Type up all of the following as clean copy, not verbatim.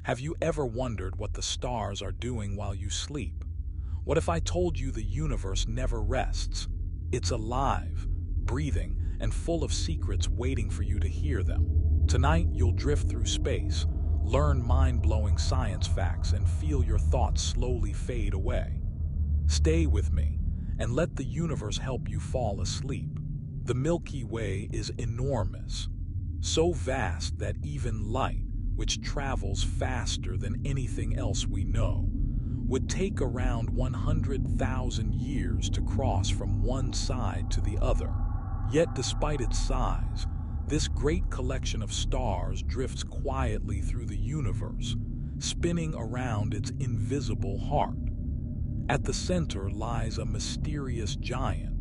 Have you ever wondered what the stars are doing while you sleep? What if I told you the universe never rests? It's alive, breathing, and full of secrets waiting for you to hear them. Tonight, you'll drift through space, learn mind-blowing science facts, and feel your thoughts slowly fade away. Stay with me, and let the universe help you fall asleep. The Milky Way is enormous, so vast that even light, which travels faster than anything else we know, would take around 100,000 years to cross from one side to the other. Yet despite its size, this great collection of stars drifts quietly through the universe, spinning around its invisible heart. At the center lies a mysterious giant,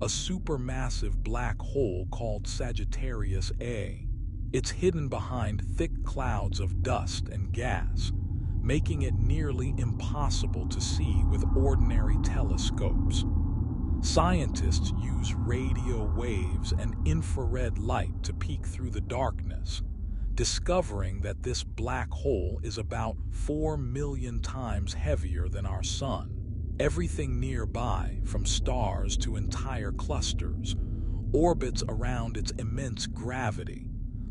a supermassive black hole called Sagittarius A. It's hidden behind thick clouds of dust and gas, making it nearly impossible to see with ordinary telescopes. Scientists use radio waves and infrared light to peek through the darkness, discovering that this black hole is about 4 million times heavier than our sun. Everything nearby, from stars to entire clusters, orbits around its immense gravity,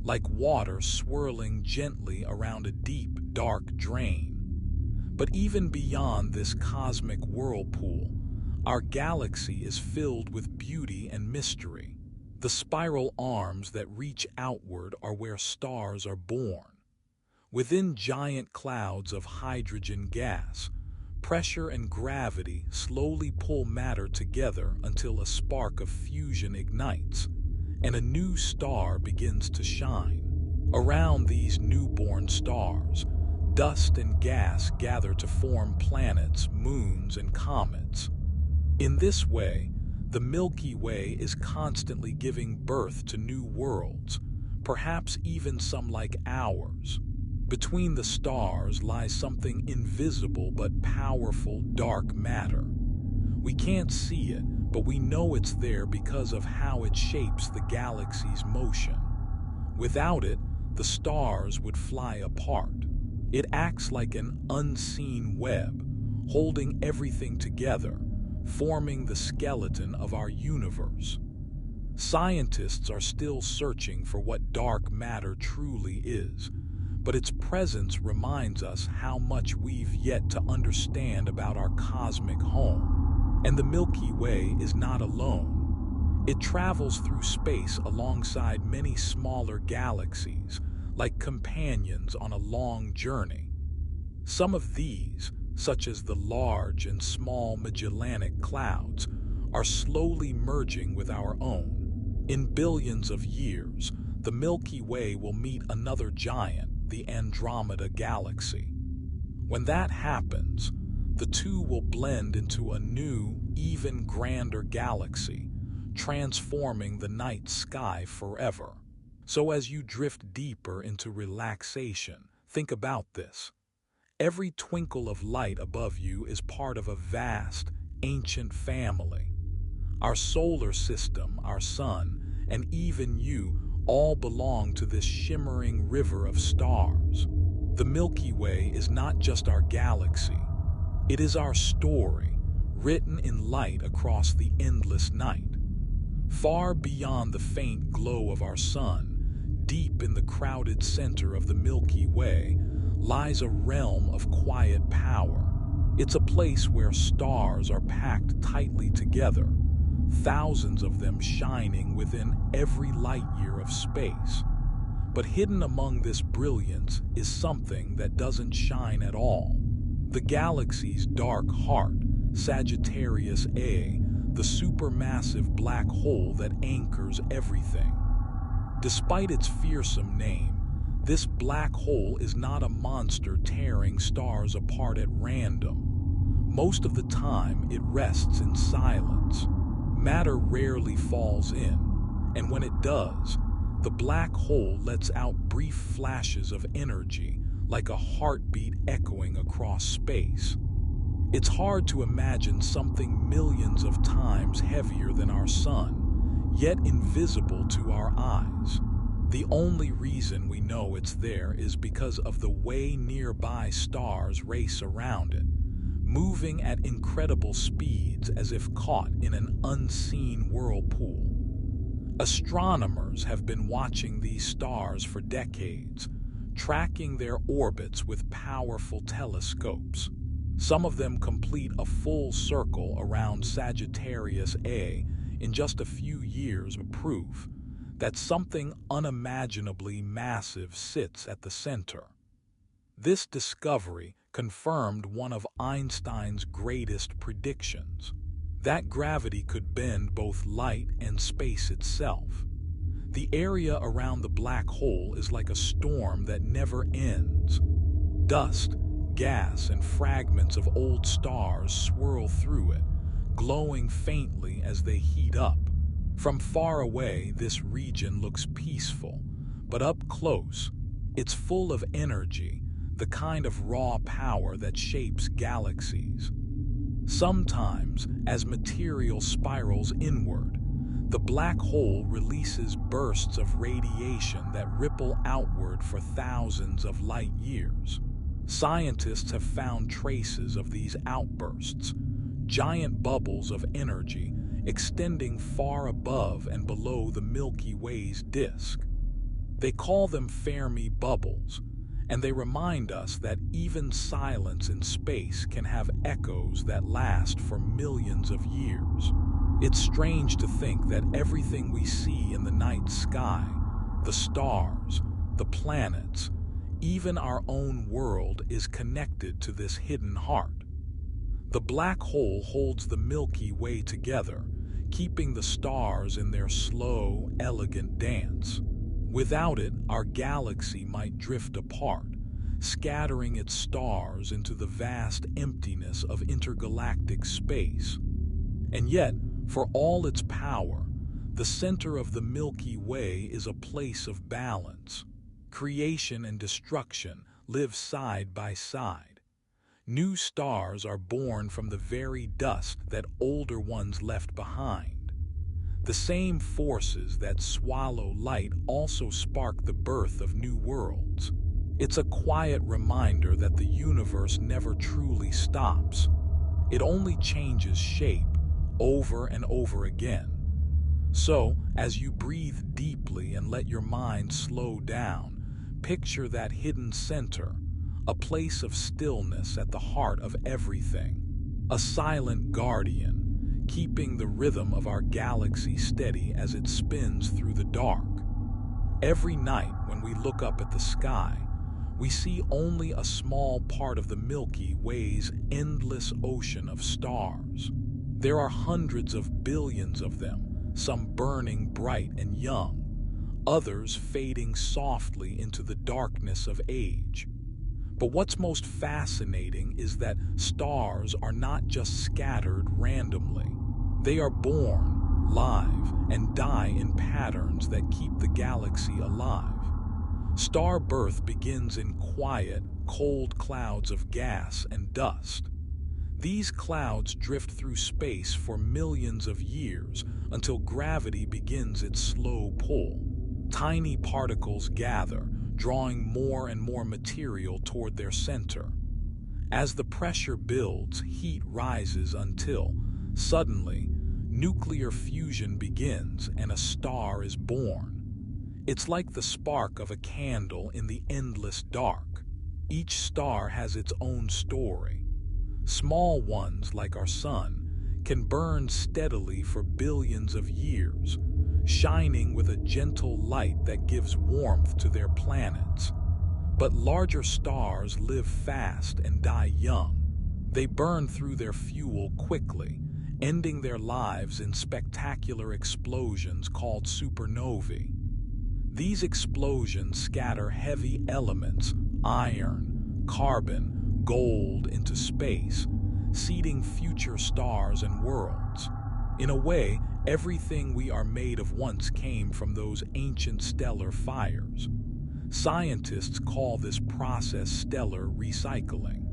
like water swirling gently around a deep, dark drain. But even beyond this cosmic whirlpool, our galaxy is filled with beauty and mystery. The spiral arms that reach outward are where stars are born. Within giant clouds of hydrogen gas, pressure and gravity slowly pull matter together until a spark of fusion ignites, and a new star begins to shine. Around these newborn stars, dust and gas gather to form planets, moons, and comets. In this way, the Milky Way is constantly giving birth to new worlds, perhaps even some like ours. Between the stars lies something invisible but powerful dark matter. We can't see it, but we know it's there because of how it shapes the galaxy's motion. Without it, the stars would fly apart. It acts like an unseen web, holding everything together, forming the skeleton of our universe. Scientists are still searching for what dark matter truly is, but its presence reminds us how much we've yet to understand about our cosmic home. And the Milky Way is not alone. It travels through space alongside many smaller galaxies, like companions on a long journey. Some of these, such as the large and small Magellanic Clouds, are slowly merging with our own. In billions of years, the Milky Way will meet another giant, the Andromeda Galaxy. When that happens, the two will blend into a new, even grander galaxy, transforming the night sky forever. So as you drift deeper into relaxation, think about this. Every twinkle of light above you is part of a vast, ancient family. Our solar system, our sun, and even you all belong to this shimmering river of stars. The Milky Way is not just our galaxy. It is our story, written in light across the endless night. Far beyond the faint glow of our sun, deep in the crowded center of the Milky Way, lies a realm of quiet power. It's a place where stars are packed tightly together, thousands of them shining within every light year of space. But hidden among this brilliance is something that doesn't shine at all. The galaxy's dark heart, Sagittarius A, the supermassive black hole that anchors everything. Despite its fearsome name, this black hole is not a monster tearing stars apart at random. Most of the time, it rests in silence. Matter rarely falls in, and when it does, the black hole lets out brief flashes of energy, like a heartbeat echoing across space. It's hard to imagine something millions of times heavier than our sun, yet invisible to our eyes. The only reason we know it's there is because of the way nearby stars race around it, moving at incredible speeds as if caught in an unseen whirlpool. Astronomers have been watching these stars for decades, tracking their orbits with powerful telescopes. Some of them complete a full circle around Sagittarius A in just a few years, of proof that something unimaginably massive sits at the center. This discovery confirmed one of Einstein's greatest predictions, that gravity could bend both light and space itself. The area around the black hole is like a storm that never ends. Dust, gas, and fragments of old stars swirl through it, glowing faintly as they heat up. From far away, this region looks peaceful, but up close, it's full of energy, the kind of raw power that shapes galaxies. Sometimes, as material spirals inward, the black hole releases bursts of radiation that ripple outward for thousands of light years. Scientists have found traces of these outbursts, giant bubbles of energy extending far above and below the Milky Way's disk. They call them Fermi bubbles, and they remind us that even silence in space can have echoes that last for millions of years. It's strange to think that everything we see in the night sky, the stars, the planets, even our own world, is connected to this hidden heart. The black hole holds the Milky Way together, keeping the stars in their slow, elegant dance. Without it, our galaxy might drift apart, scattering its stars into the vast emptiness of intergalactic space. And yet, for all its power, the center of the Milky Way is a place of balance. Creation and destruction live side by side. New stars are born from the very dust that older ones left behind. The same forces that swallow light also spark the birth of new worlds. It's a quiet reminder that the universe never truly stops. It only changes shape over and over again. So, as you breathe deeply and let your mind slow down, picture that hidden center, a place of stillness at the heart of everything, a silent guardian, keeping the rhythm of our galaxy steady as it spins through the dark. Every night when we look up at the sky, we see only a small part of the Milky Way's endless ocean of stars. There are hundreds of billions of them, some burning bright and young, others fading softly into the darkness of age. But what's most fascinating is that stars are not just scattered randomly. They are born, live, and die in patterns that keep the galaxy alive. Star birth begins in quiet, cold clouds of gas and dust. These clouds drift through space for millions of years until gravity begins its slow pull. Tiny particles gather, drawing more and more material toward their center. As the pressure builds, heat rises until, suddenly, nuclear fusion begins and a star is born. It's like the spark of a candle in the endless dark. Each star has its own story. Small ones, like our sun, can burn steadily for billions of years, shining with a gentle light that gives warmth to their planets. But larger stars live fast and die young. They burn through their fuel quickly, ending their lives in spectacular explosions called supernovae. These explosions scatter heavy elements, iron, carbon, gold, into space, seeding future stars and worlds. In a way, everything we are made of once came from those ancient stellar fires. Scientists call this process stellar recycling.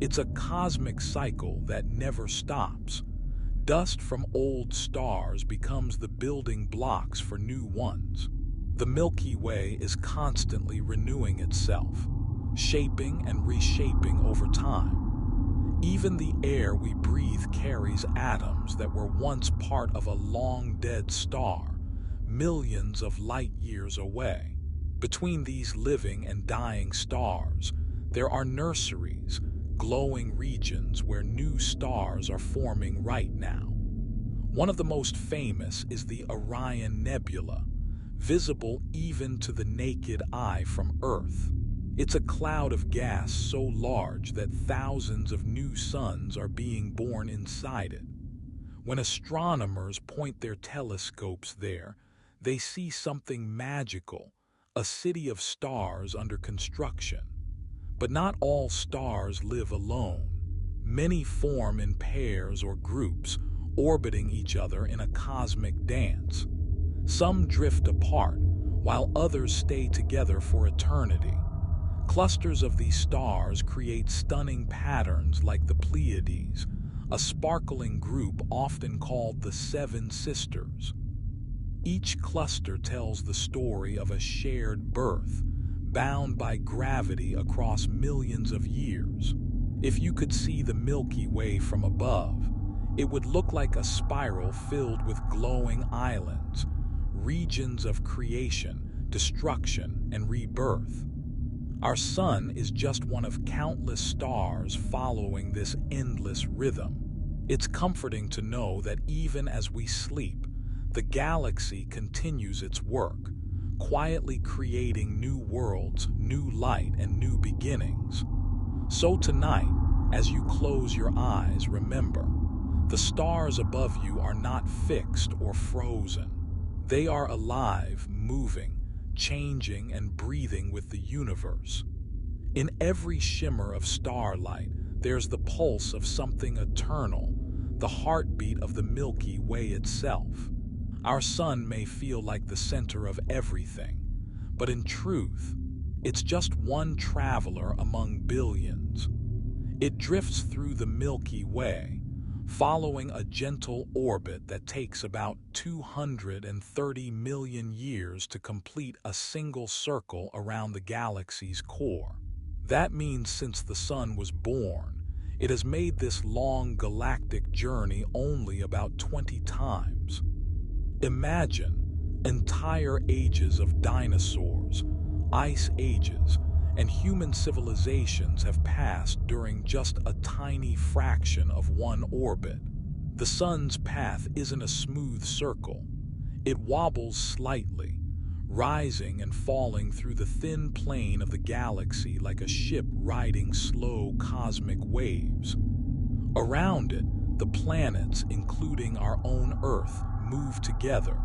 It's a cosmic cycle that never stops. Dust from old stars becomes the building blocks for new ones. The Milky Way is constantly renewing itself, shaping and reshaping over time. Even the air we breathe carries atoms that were once part of a long-dead star, millions of light years away. Between these living and dying stars, there are nurseries, glowing regions where new stars are forming right now. One of the most famous is the Orion Nebula, visible even to the naked eye from Earth. It's a cloud of gas so large that thousands of new suns are being born inside it. When astronomers point their telescopes there, they see something magical, a city of stars under construction. But not all stars live alone. Many form in pairs or groups, orbiting each other in a cosmic dance. Some drift apart, while others stay together for eternity. Clusters of these stars create stunning patterns like the Pleiades, a sparkling group often called the Seven Sisters. Each cluster tells the story of a shared birth, bound by gravity across millions of years. If you could see the Milky Way from above, it would look like a spiral filled with glowing islands, regions of creation, destruction, and rebirth. Our sun is just one of countless stars following this endless rhythm. It's comforting to know that even as we sleep, the galaxy continues its work, quietly creating new worlds, new light, and new beginnings. So tonight, as you close your eyes, remember, the stars above you are not fixed or frozen. They are alive, moving, changing, and breathing with the universe. In every shimmer of starlight, there's the pulse of something eternal, the heartbeat of the Milky Way itself. Our sun may feel like the center of everything, but in truth, it's just one traveler among billions. It drifts through the Milky Way, following a gentle orbit that takes about 230 million years to complete a single circle around the galaxy's core. That means since the sun was born, it has made this long galactic journey only about 20 times. Imagine entire ages of dinosaurs, ice ages, and human civilizations have passed during just a tiny fraction of one orbit. The sun's path isn't a smooth circle. It wobbles slightly, rising and falling through the thin plane of the galaxy like a ship riding slow cosmic waves. Around it, the planets, including our own Earth, move together,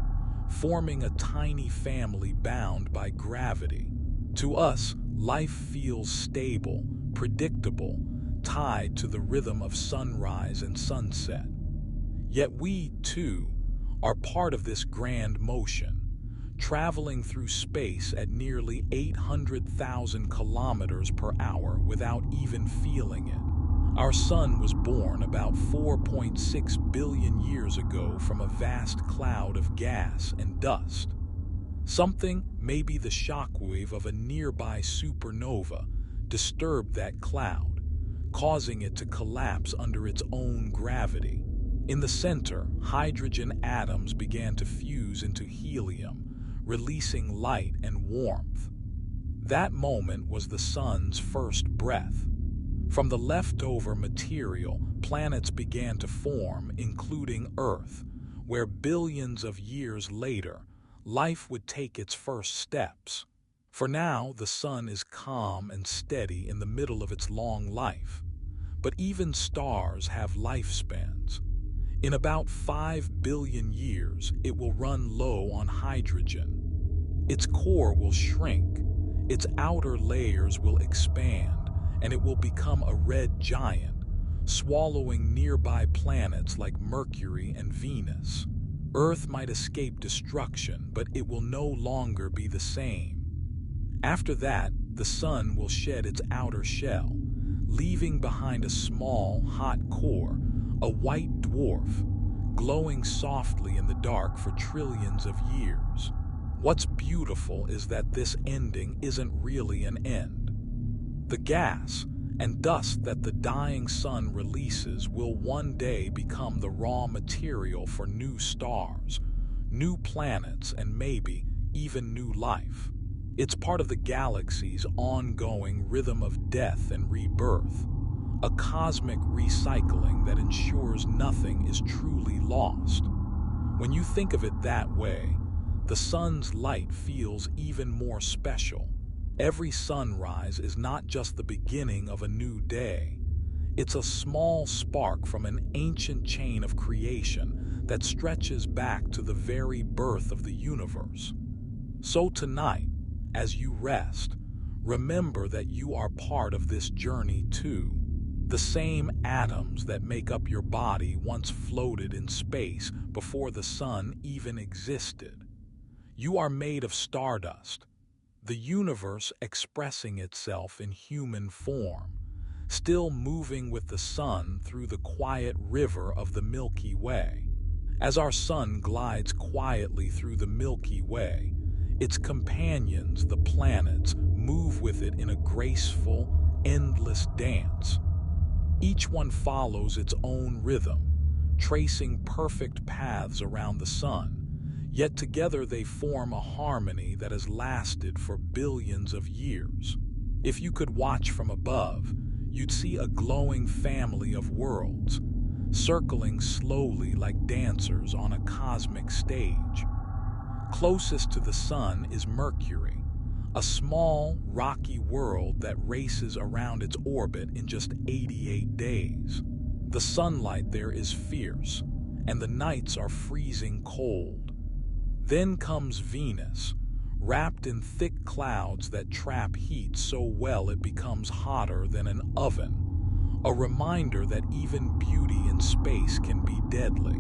forming a tiny family bound by gravity. To us, life feels stable, predictable, tied to the rhythm of sunrise and sunset. Yet we, too, are part of this grand motion, traveling through space at nearly 800,000 kilometers per hour without even feeling it. Our sun was born about 4.6 billion years ago from a vast cloud of gas and dust. Something, maybe the shockwave of a nearby supernova, disturbed that cloud, causing it to collapse under its own gravity. In the center, hydrogen atoms began to fuse into helium, releasing light and warmth. That moment was the sun's first breath. From the leftover material, planets began to form, including Earth, where billions of years later, life would take its first steps. For now, the sun is calm and steady in the middle of its long life. But even stars have lifespans. In about 5 billion years, it will run low on hydrogen. Its core will shrink, its outer layers will expand, and it will become a red giant, swallowing nearby planets like Mercury and Venus. Earth might escape destruction, but it will no longer be the same. After that, the sun will shed its outer shell, leaving behind a small, hot core, a white dwarf, glowing softly in the dark for trillions of years. What's beautiful is that this ending isn't really an end. The gas and dust that the dying sun releases will one day become the raw material for new stars, new planets, and maybe even new life. It's part of the galaxy's ongoing rhythm of death and rebirth, a cosmic recycling that ensures nothing is truly lost. When you think of it that way, the sun's light feels even more special. Every sunrise is not just the beginning of a new day. It's a small spark from an ancient chain of creation that stretches back to the very birth of the universe. So tonight, as you rest, remember that you are part of this journey too. The same atoms that make up your body once floated in space before the sun even existed. You are made of stardust, the universe expressing itself in human form, still moving with the sun through the quiet river of the Milky Way. As our sun glides quietly through the Milky Way, its companions, the planets, move with it in a graceful, endless dance. Each one follows its own rhythm, tracing perfect paths around the sun. Yet together they form a harmony that has lasted for billions of years. If you could watch from above, you'd see a glowing family of worlds, circling slowly like dancers on a cosmic stage. Closest to the sun is Mercury, a small, rocky world that races around its orbit in just 88 days. The sunlight there is fierce, and the nights are freezing cold. Then comes Venus, wrapped in thick clouds that trap heat so well it becomes hotter than an oven, a reminder that even beauty in space can be deadly.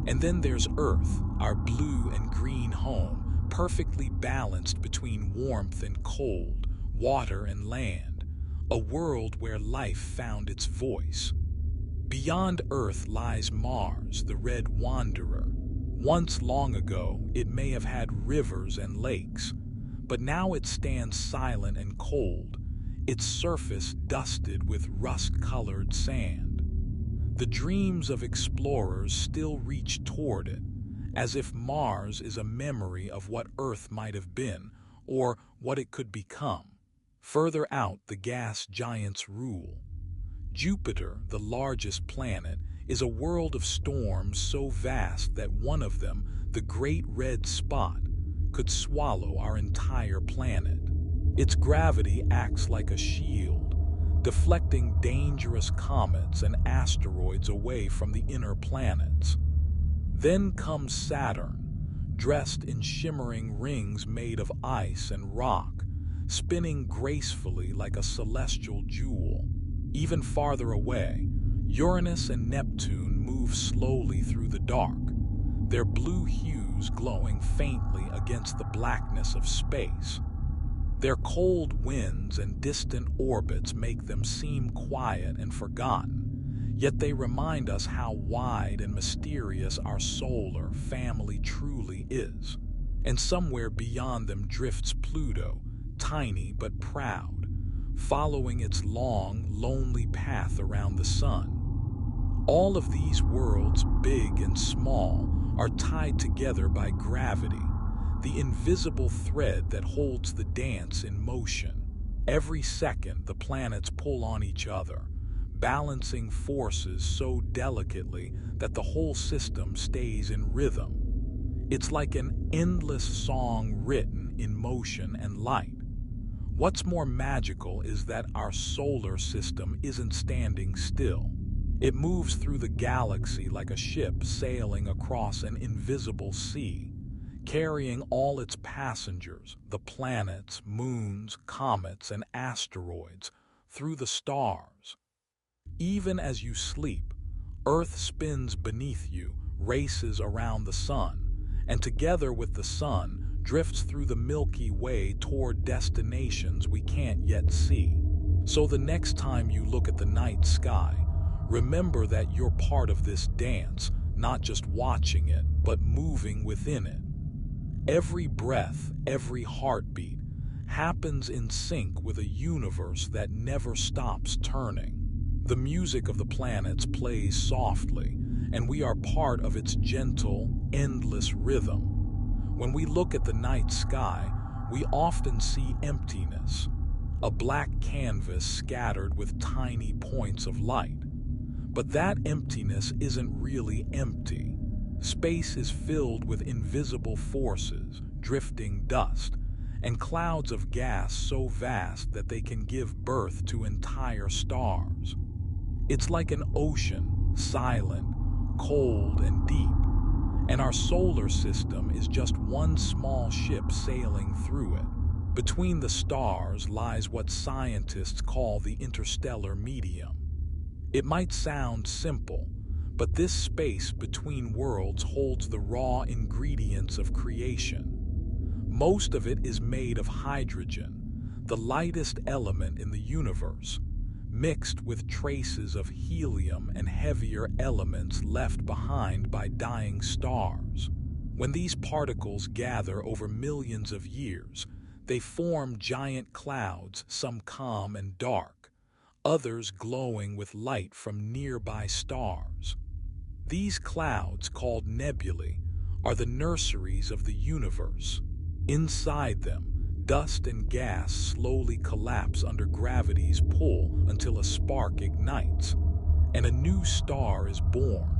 And then there's Earth, our blue and green home, perfectly balanced between warmth and cold, water and land, a world where life found its voice. Beyond Earth lies Mars, the red wanderer. Once long ago, it may have had rivers and lakes, but now it stands silent and cold, its surface dusted with rust-colored sand. The dreams of explorers still reach toward it, as if Mars is a memory of what Earth might have been, or what it could become. Further out, the gas giants rule. Jupiter, the largest planet, is a world of storms so vast that one of them, the Great Red Spot, could swallow our entire planet. Its gravity acts like a shield, deflecting dangerous comets and asteroids away from the inner planets. Then comes Saturn, dressed in shimmering rings made of ice and rock, spinning gracefully like a celestial jewel. Even farther away, Uranus and Neptune move slowly through the dark, their blue hues glowing faintly against the blackness of space. Their cold winds and distant orbits make them seem quiet and forgotten, yet they remind us how wide and mysterious our solar family truly is. And somewhere beyond them drifts Pluto, tiny but proud, following its long, lonely path around the sun. All of these worlds, big and small, are tied together by gravity, the invisible thread that holds the dance in motion. Every second, the planets pull on each other, balancing forces so delicately that the whole system stays in rhythm. It's like an endless song written in motion and light. What's more magical is that our solar system isn't standing still. It moves through the galaxy like a ship sailing across an invisible sea, carrying all its passengers, the planets, moons, comets, and asteroids, through the stars. Even as you sleep, Earth spins beneath you, races around the sun, and together with the sun, drifts through the Milky Way toward destinations we can't yet see. So the next time you look at the night sky, remember that you're part of this dance, not just watching it, but moving within it. Every breath, every heartbeat happens in sync with a universe that never stops turning. The music of the planets plays softly, and we are part of its gentle, endless rhythm. When we look at the night sky, we often see emptiness, a black canvas scattered with tiny points of light. But that emptiness isn't really empty. Space is filled with invisible forces, drifting dust, and clouds of gas so vast that they can give birth to entire stars. It's like an ocean, silent, cold, and deep, and our solar system is just one small ship sailing through it. Between the stars lies what scientists call the interstellar medium. It might sound simple, but this space between worlds holds the raw ingredients of creation. Most of it is made of hydrogen, the lightest element in the universe, mixed with traces of helium and heavier elements left behind by dying stars. When these particles gather over millions of years, they form giant clouds, some calm and dark, others glowing with light from nearby stars. These clouds, called nebulae, are the nurseries of the universe. Inside them, dust and gas slowly collapse under gravity's pull until a spark ignites, and a new star is born.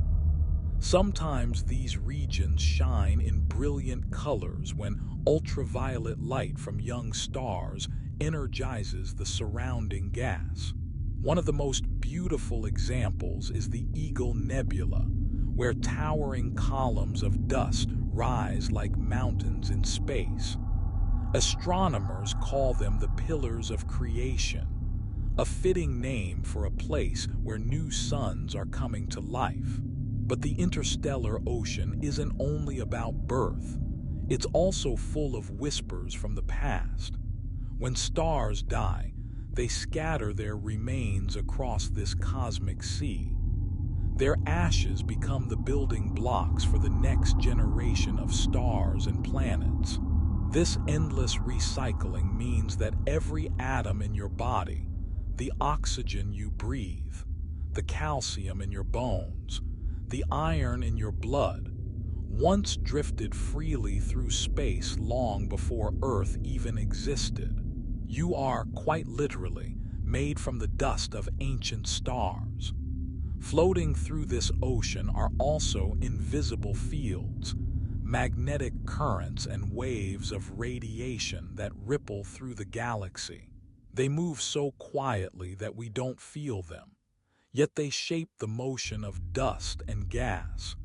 Sometimes these regions shine in brilliant colors when ultraviolet light from young stars energizes the surrounding gas. One of the most beautiful examples is the Eagle Nebula, where towering columns of dust rise like mountains in space. Astronomers call them the pillars of creation, a fitting name for a place where new suns are coming to life. But the interstellar ocean isn't only about birth, it's also full of whispers from the past. When stars die, they scatter their remains across this cosmic sea. Their ashes become the building blocks for the next generation of stars and planets. This endless recycling means that every atom in your body, the oxygen you breathe, the calcium in your bones, the iron in your blood, once drifted freely through space long before Earth even existed. You are, quite literally, made from the dust of ancient stars. Floating through this ocean are also invisible fields, magnetic currents and waves of radiation that ripple through the galaxy. They move so quietly that we don't feel them, yet they shape the motion of dust and gas,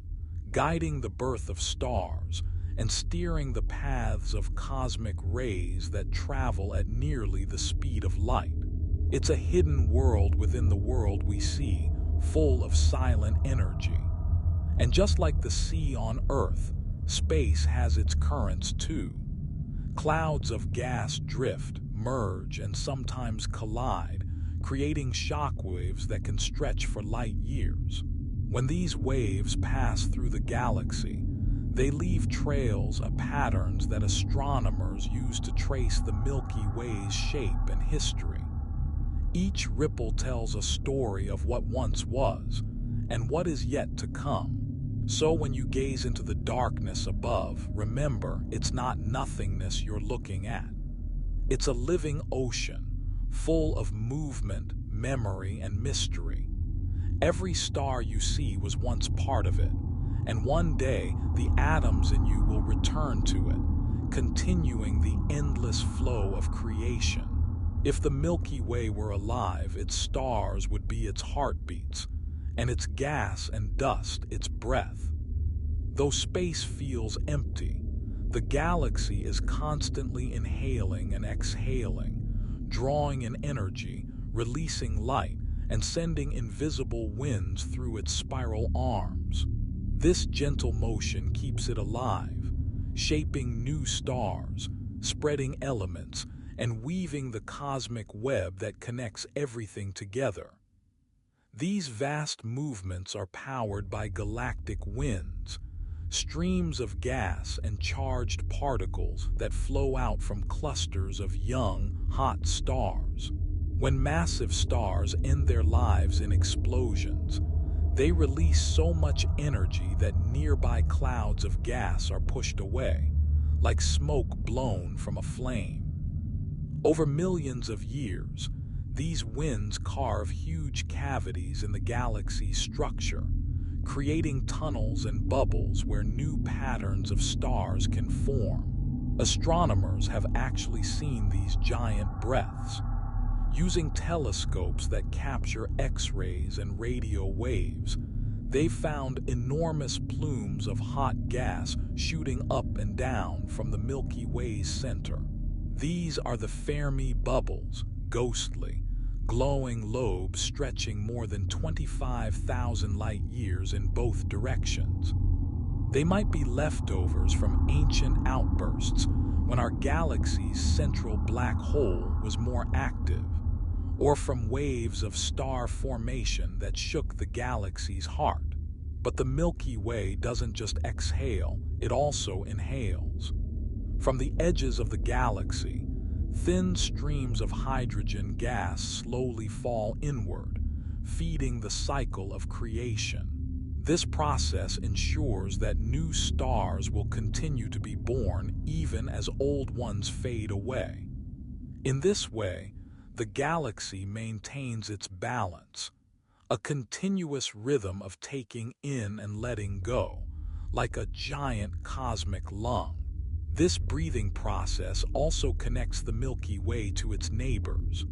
guiding the birth of stars and steering the paths of cosmic rays that travel at nearly the speed of light. It's a hidden world within the world we see, full of silent energy. And just like the sea on Earth, space has its currents too. Clouds of gas drift, merge, and sometimes collide, creating shockwaves that can stretch for light years. When these waves pass through the galaxy, they leave trails of patterns that astronomers use to trace the Milky Way's shape and history. Each ripple tells a story of what once was and what is yet to come. So when you gaze into the darkness above, remember, it's not nothingness you're looking at. It's a living ocean, full of movement, memory, and mystery. Every star you see was once part of it, and one day the atoms in you will return to it, continuing the endless flow of creation. If the Milky Way were alive, its stars would be its heartbeats, and its gas and dust its breath. Though space feels empty, the galaxy is constantly inhaling and exhaling, drawing in energy, releasing light, and sending invisible winds through its spiral arms. This gentle motion keeps it alive, shaping new stars, spreading elements, and weaving the cosmic web that connects everything together. These vast movements are powered by galactic winds, streams of gas and charged particles that flow out from clusters of young, hot stars. When massive stars end their lives in explosions, they release so much energy that nearby clouds of gas are pushed away, like smoke blown from a flame. Over millions of years, these winds carve huge cavities in the galaxy's structure, creating tunnels and bubbles where new patterns of stars can form. Astronomers have actually seen these giant breaths. Using telescopes that capture X-rays and radio waves, they've found enormous plumes of hot gas shooting up and down from the Milky Way's center. These are the Fermi bubbles, ghostly, glowing lobes stretching more than 25,000 light-years in both directions. They might be leftovers from ancient outbursts when our galaxy's central black hole was more active, or from waves of star formation that shook the galaxy's heart. But the Milky Way doesn't just exhale, it also inhales. From the edges of the galaxy, thin streams of hydrogen gas slowly fall inward, feeding the cycle of creation. This process ensures that new stars will continue to be born even as old ones fade away. In this way, the galaxy maintains its balance, a continuous rhythm of taking in and letting go, like a giant cosmic lung. This breathing process also connects the Milky Way to its neighbors.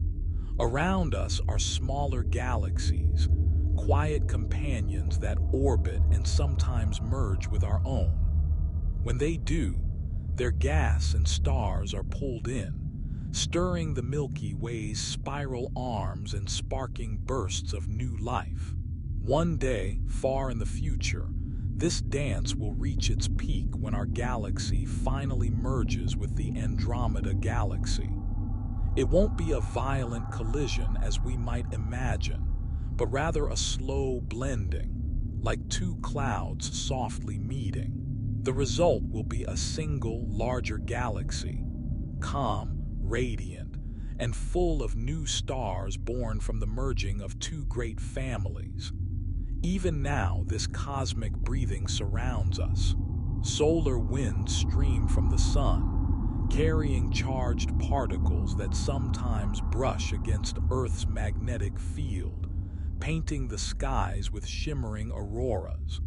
Around us are smaller galaxies, quiet companions that orbit and sometimes merge with our own. When they do, their gas and stars are pulled in, stirring the Milky Way's spiral arms and sparking bursts of new life. One day, far in the future, this dance will reach its peak when our galaxy finally merges with the Andromeda Galaxy. It won't be a violent collision as we might imagine, but rather a slow blending, like two clouds softly meeting. The result will be a single, larger galaxy, calm, radiant, and full of new stars born from the merging of two great families. Even now, this cosmic breathing surrounds us. Solar winds stream from the sun, carrying charged particles that sometimes brush against Earth's magnetic field, painting the skies with shimmering auroras.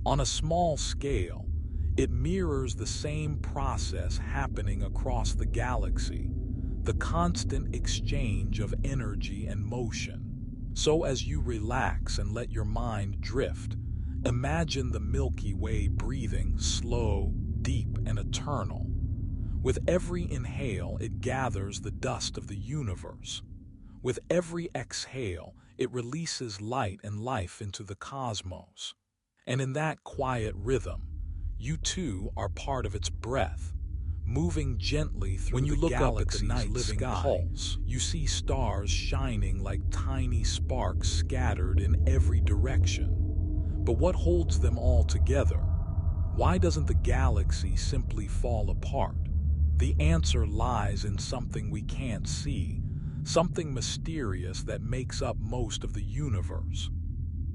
On a small scale, it mirrors the same process happening across the galaxy, the constant exchange of energy and motion. So as you relax and let your mind drift, imagine the Milky Way breathing slow, deep, and eternal. With every inhale, it gathers the dust of the universe. With every exhale, it releases light and life into the cosmos. And in that quiet rhythm, you too are part of its breath, moving gently through the galaxy's living pulse. You see stars shining like tiny sparks scattered in every direction. But what holds them all together? Why doesn't the galaxy simply fall apart? The answer lies in something we can't see, something mysterious that makes up most of the universe.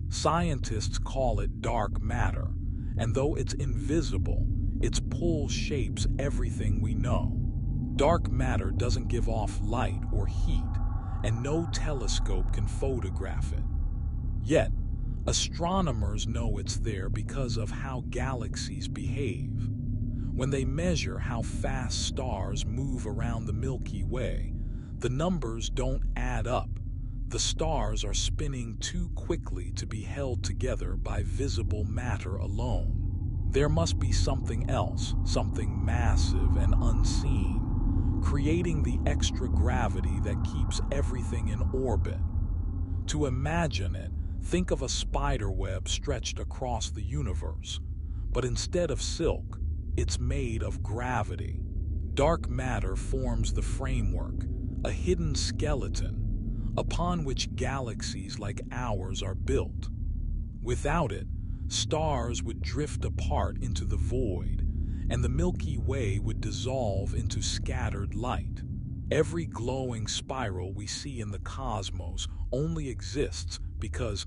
Scientists call it dark matter, and though it's invisible, its pull shapes everything we know. Dark matter doesn't give off light or heat, and no telescope can photograph it. Yet, astronomers know it's there because of how galaxies behave. When they measure how fast stars move around the Milky Way, the numbers don't add up. The stars are spinning too quickly to be held together by visible matter alone. There must be something else, something massive and unseen, creating the extra gravity that keeps everything in orbit. To imagine it, think of a spider web stretched across the universe, but instead of silk, it's made of gravity. Dark matter forms the framework, a hidden skeleton, upon which galaxies like ours are built. Without it, stars would drift apart into the void, and the Milky Way would dissolve into scattered light. Every glowing spiral we see in the cosmos only exists because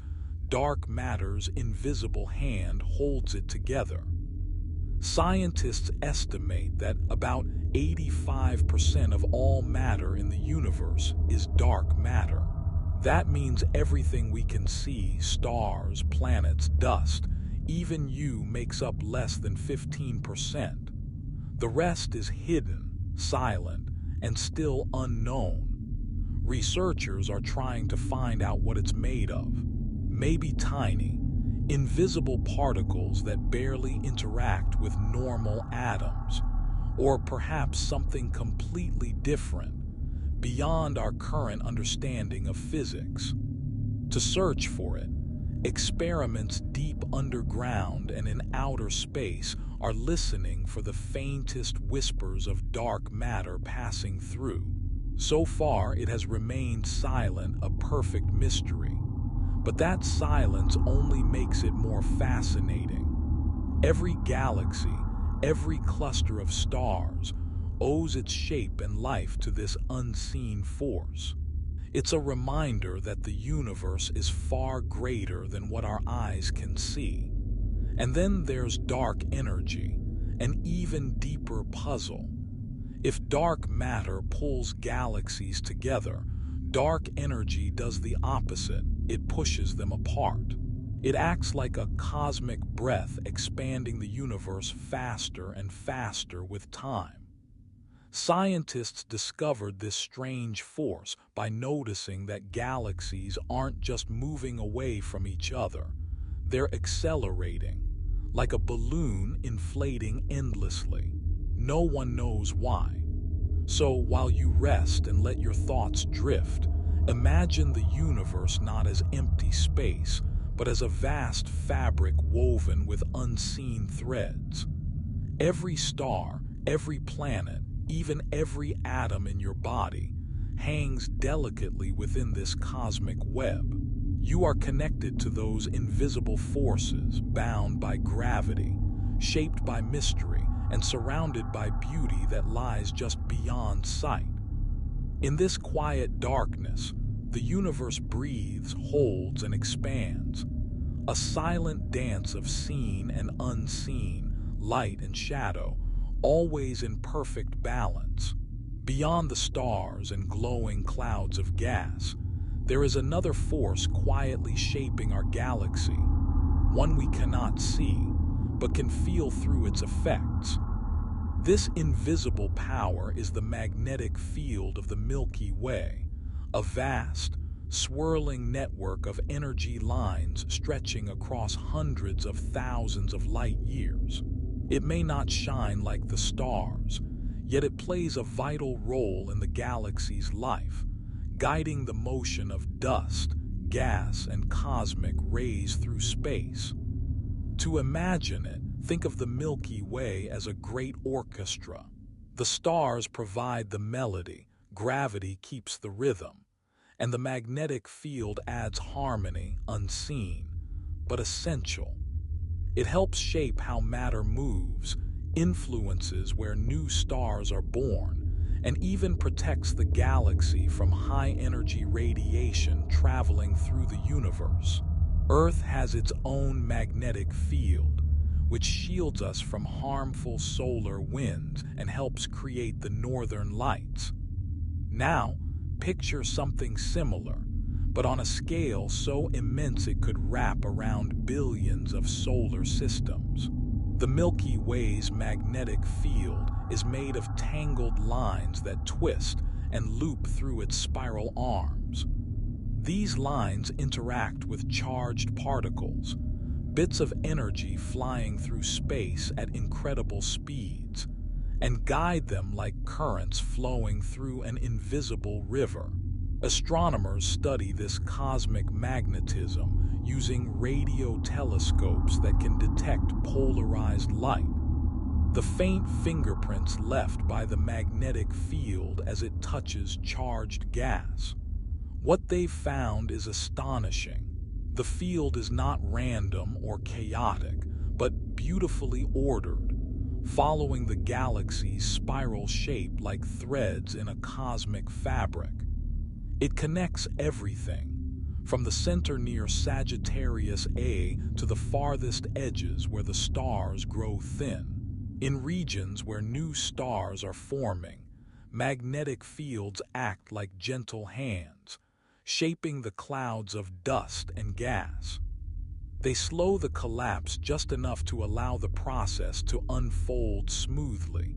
dark matter's invisible hand holds it together. Scientists estimate that about 85% of all matter in the universe is dark matter. That means everything we can see, stars, planets, dust, even you, makes up less than 15%. The rest is hidden, silent, and still unknown. Researchers are trying to find out what it's made of. Maybe tiny, invisible particles that barely interact with normal atoms, or perhaps something completely different, beyond our current understanding of physics. To search for it, experiments deep underground and in outer space are listening for the faintest whispers of dark matter passing through. So far, it has remained silent, a perfect mystery. But that silence only makes it more fascinating. Every galaxy, every cluster of stars, owes its shape and life to this unseen force. It's a reminder that the universe is far greater than what our eyes can see. And then there's dark energy, an even deeper puzzle. If dark matter pulls galaxies together, dark energy does the opposite. It pushes them apart. It acts like a cosmic breath, expanding the universe faster and faster with time. Scientists discovered this strange force by noticing that galaxies aren't just moving away from each other. They're accelerating, like a balloon inflating endlessly. No one knows why. So while you rest and let your thoughts drift, imagine the universe not as empty space, but as a vast fabric woven with unseen threads. Every star, every planet, even every atom in your body, hangs delicately within this cosmic web. You are connected to those invisible forces, bound by gravity, shaped by mystery, and surrounded by beauty that lies just beyond sight. In this quiet darkness, the universe breathes, holds, and expands. A silent dance of seen and unseen, light and shadow, always in perfect balance. Beyond the stars and glowing clouds of gas, there is another force quietly shaping our galaxy, one we cannot see, but can feel through its effects. This invisible power is the magnetic field of the Milky Way, a vast, swirling network of energy lines stretching across hundreds of thousands of light years. It may not shine like the stars, yet it plays a vital role in the galaxy's life, guiding the motion of dust, gas, and cosmic rays through space. To imagine it, think of the Milky Way as a great orchestra. The stars provide the melody, gravity keeps the rhythm, and the magnetic field adds harmony, unseen, but essential. It helps shape how matter moves, influences where new stars are born, and even protects the galaxy from high-energy radiation traveling through the universe. Earth has its own magnetic field, which shields us from harmful solar winds and helps create the northern lights. Now, picture something similar, but on a scale so immense it could wrap around billions of solar systems. The Milky Way's magnetic field is made of tangled lines that twist and loop through its spiral arms. These lines interact with charged particles, bits of energy flying through space at incredible speeds, and guide them like currents flowing through an invisible river. Astronomers study this cosmic magnetism using radio telescopes that can detect polarized light, the faint fingerprints left by the magnetic field as it touches charged gas. What they've found is astonishing. The field is not random or chaotic, but beautifully ordered, following the galaxy's spiral shape like threads in a cosmic fabric. It connects everything, from the center near Sagittarius A to the farthest edges where the stars grow thin. In regions where new stars are forming, magnetic fields act like gentle hands, shaping the clouds of dust and gas. They slow the collapse just enough to allow the process to unfold smoothly,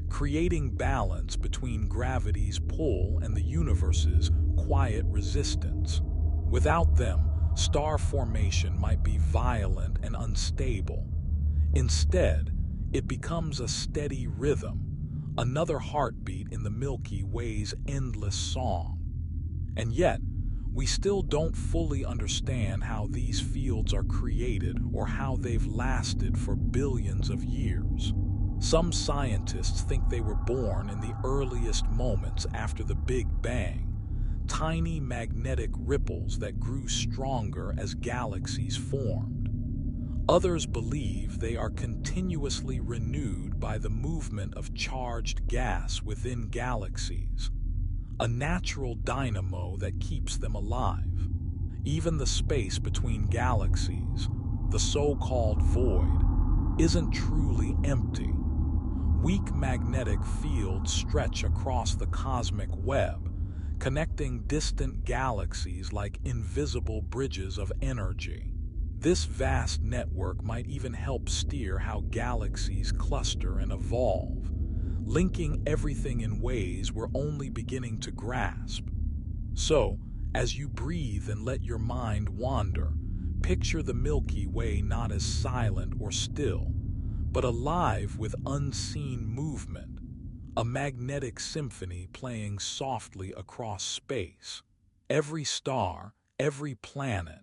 creating balance between gravity's pull and the universe's quiet resistance. Without them, star formation might be violent and unstable. Instead, it becomes a steady rhythm, another heartbeat in the Milky Way's endless song. And yet, we still don't fully understand how these fields are created or how they've lasted for billions of years. Some scientists think they were born in the earliest moments after the Big Bang, tiny magnetic ripples that grew stronger as galaxies formed. Others believe they are continuously renewed by the movement of charged gas within galaxies, a natural dynamo that keeps them alive. Even the space between galaxies, the so-called void, isn't truly empty. Weak magnetic fields stretch across the cosmic web, connecting distant galaxies like invisible bridges of energy. This vast network might even help steer how galaxies cluster and evolve, linking everything in ways we're only beginning to grasp. So, as you breathe and let your mind wander, picture the Milky Way not as silent or still, but alive with unseen movement, a magnetic symphony playing softly across space. Every star, every planet,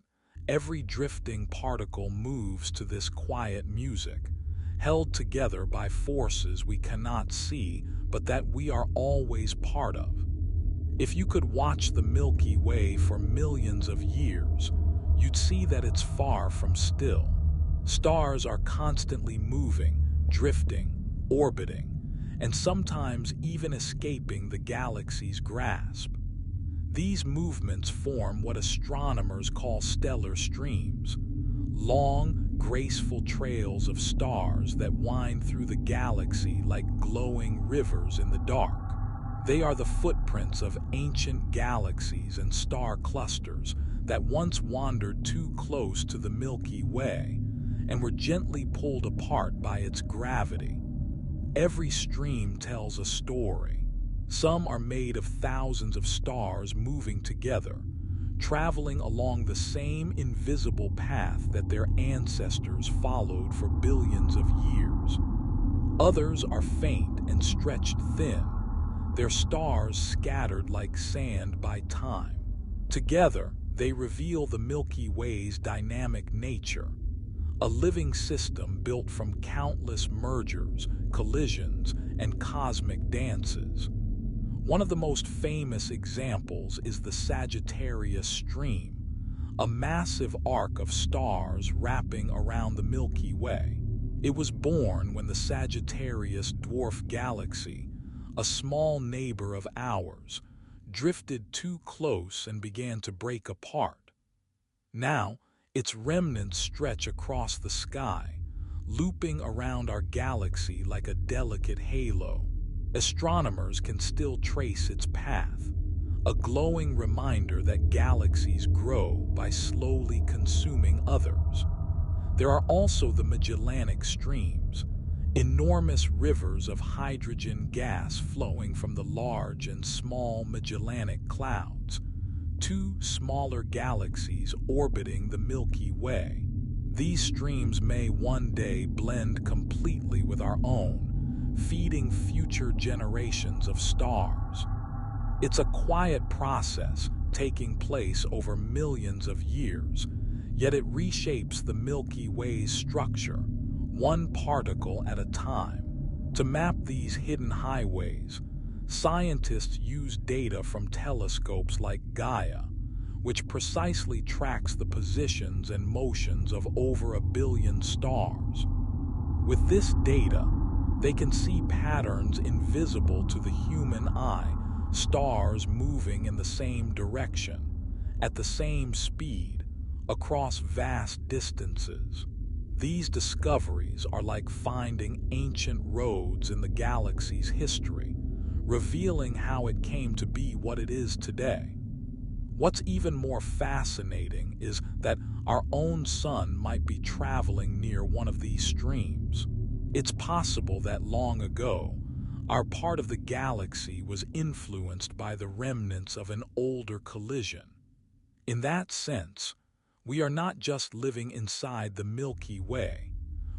every drifting particle moves to this quiet music, held together by forces we cannot see but that we are always part of. If you could watch the Milky Way for millions of years, you'd see that it's far from still. Stars are constantly moving, drifting, orbiting, and sometimes even escaping the galaxy's grasp. These movements form what astronomers call stellar streams, long, graceful trails of stars that wind through the galaxy like glowing rivers in the dark. They are the footprints of ancient galaxies and star clusters that once wandered too close to the Milky Way and were gently pulled apart by its gravity. Every stream tells a story. Some are made of thousands of stars moving together, traveling along the same invisible path that their ancestors followed for billions of years. Others are faint and stretched thin, their stars scattered like sand by time. Together, they reveal the Milky Way's dynamic nature, a living system built from countless mergers, collisions, and cosmic dances. One of the most famous examples is the Sagittarius Stream, a massive arc of stars wrapping around the Milky Way. It was born when the Sagittarius dwarf galaxy, a small neighbor of ours, drifted too close and began to break apart. Now, its remnants stretch across the sky, looping around our galaxy like a delicate halo. Astronomers can still trace its path, a glowing reminder that galaxies grow by slowly consuming others. There are also the Magellanic Streams, enormous rivers of hydrogen gas flowing from the large and small Magellanic Clouds, two smaller galaxies orbiting the Milky Way. These streams may one day blend completely with our own, feeding future generations of stars. It's a quiet process taking place over millions of years, yet it reshapes the Milky Way's structure, one particle at a time. To map these hidden highways, scientists use data from telescopes like Gaia, which precisely tracks the positions and motions of over 1 billion stars. With this data, they can see patterns invisible to the human eye, stars moving in the same direction, at the same speed, across vast distances. These discoveries are like finding ancient roads in the galaxy's history, revealing how it came to be what it is today. What's even more fascinating is that our own sun might be traveling near one of these streams. It's possible that long ago, our part of the galaxy was influenced by the remnants of an older collision. In that sense, we are not just living inside the Milky Way.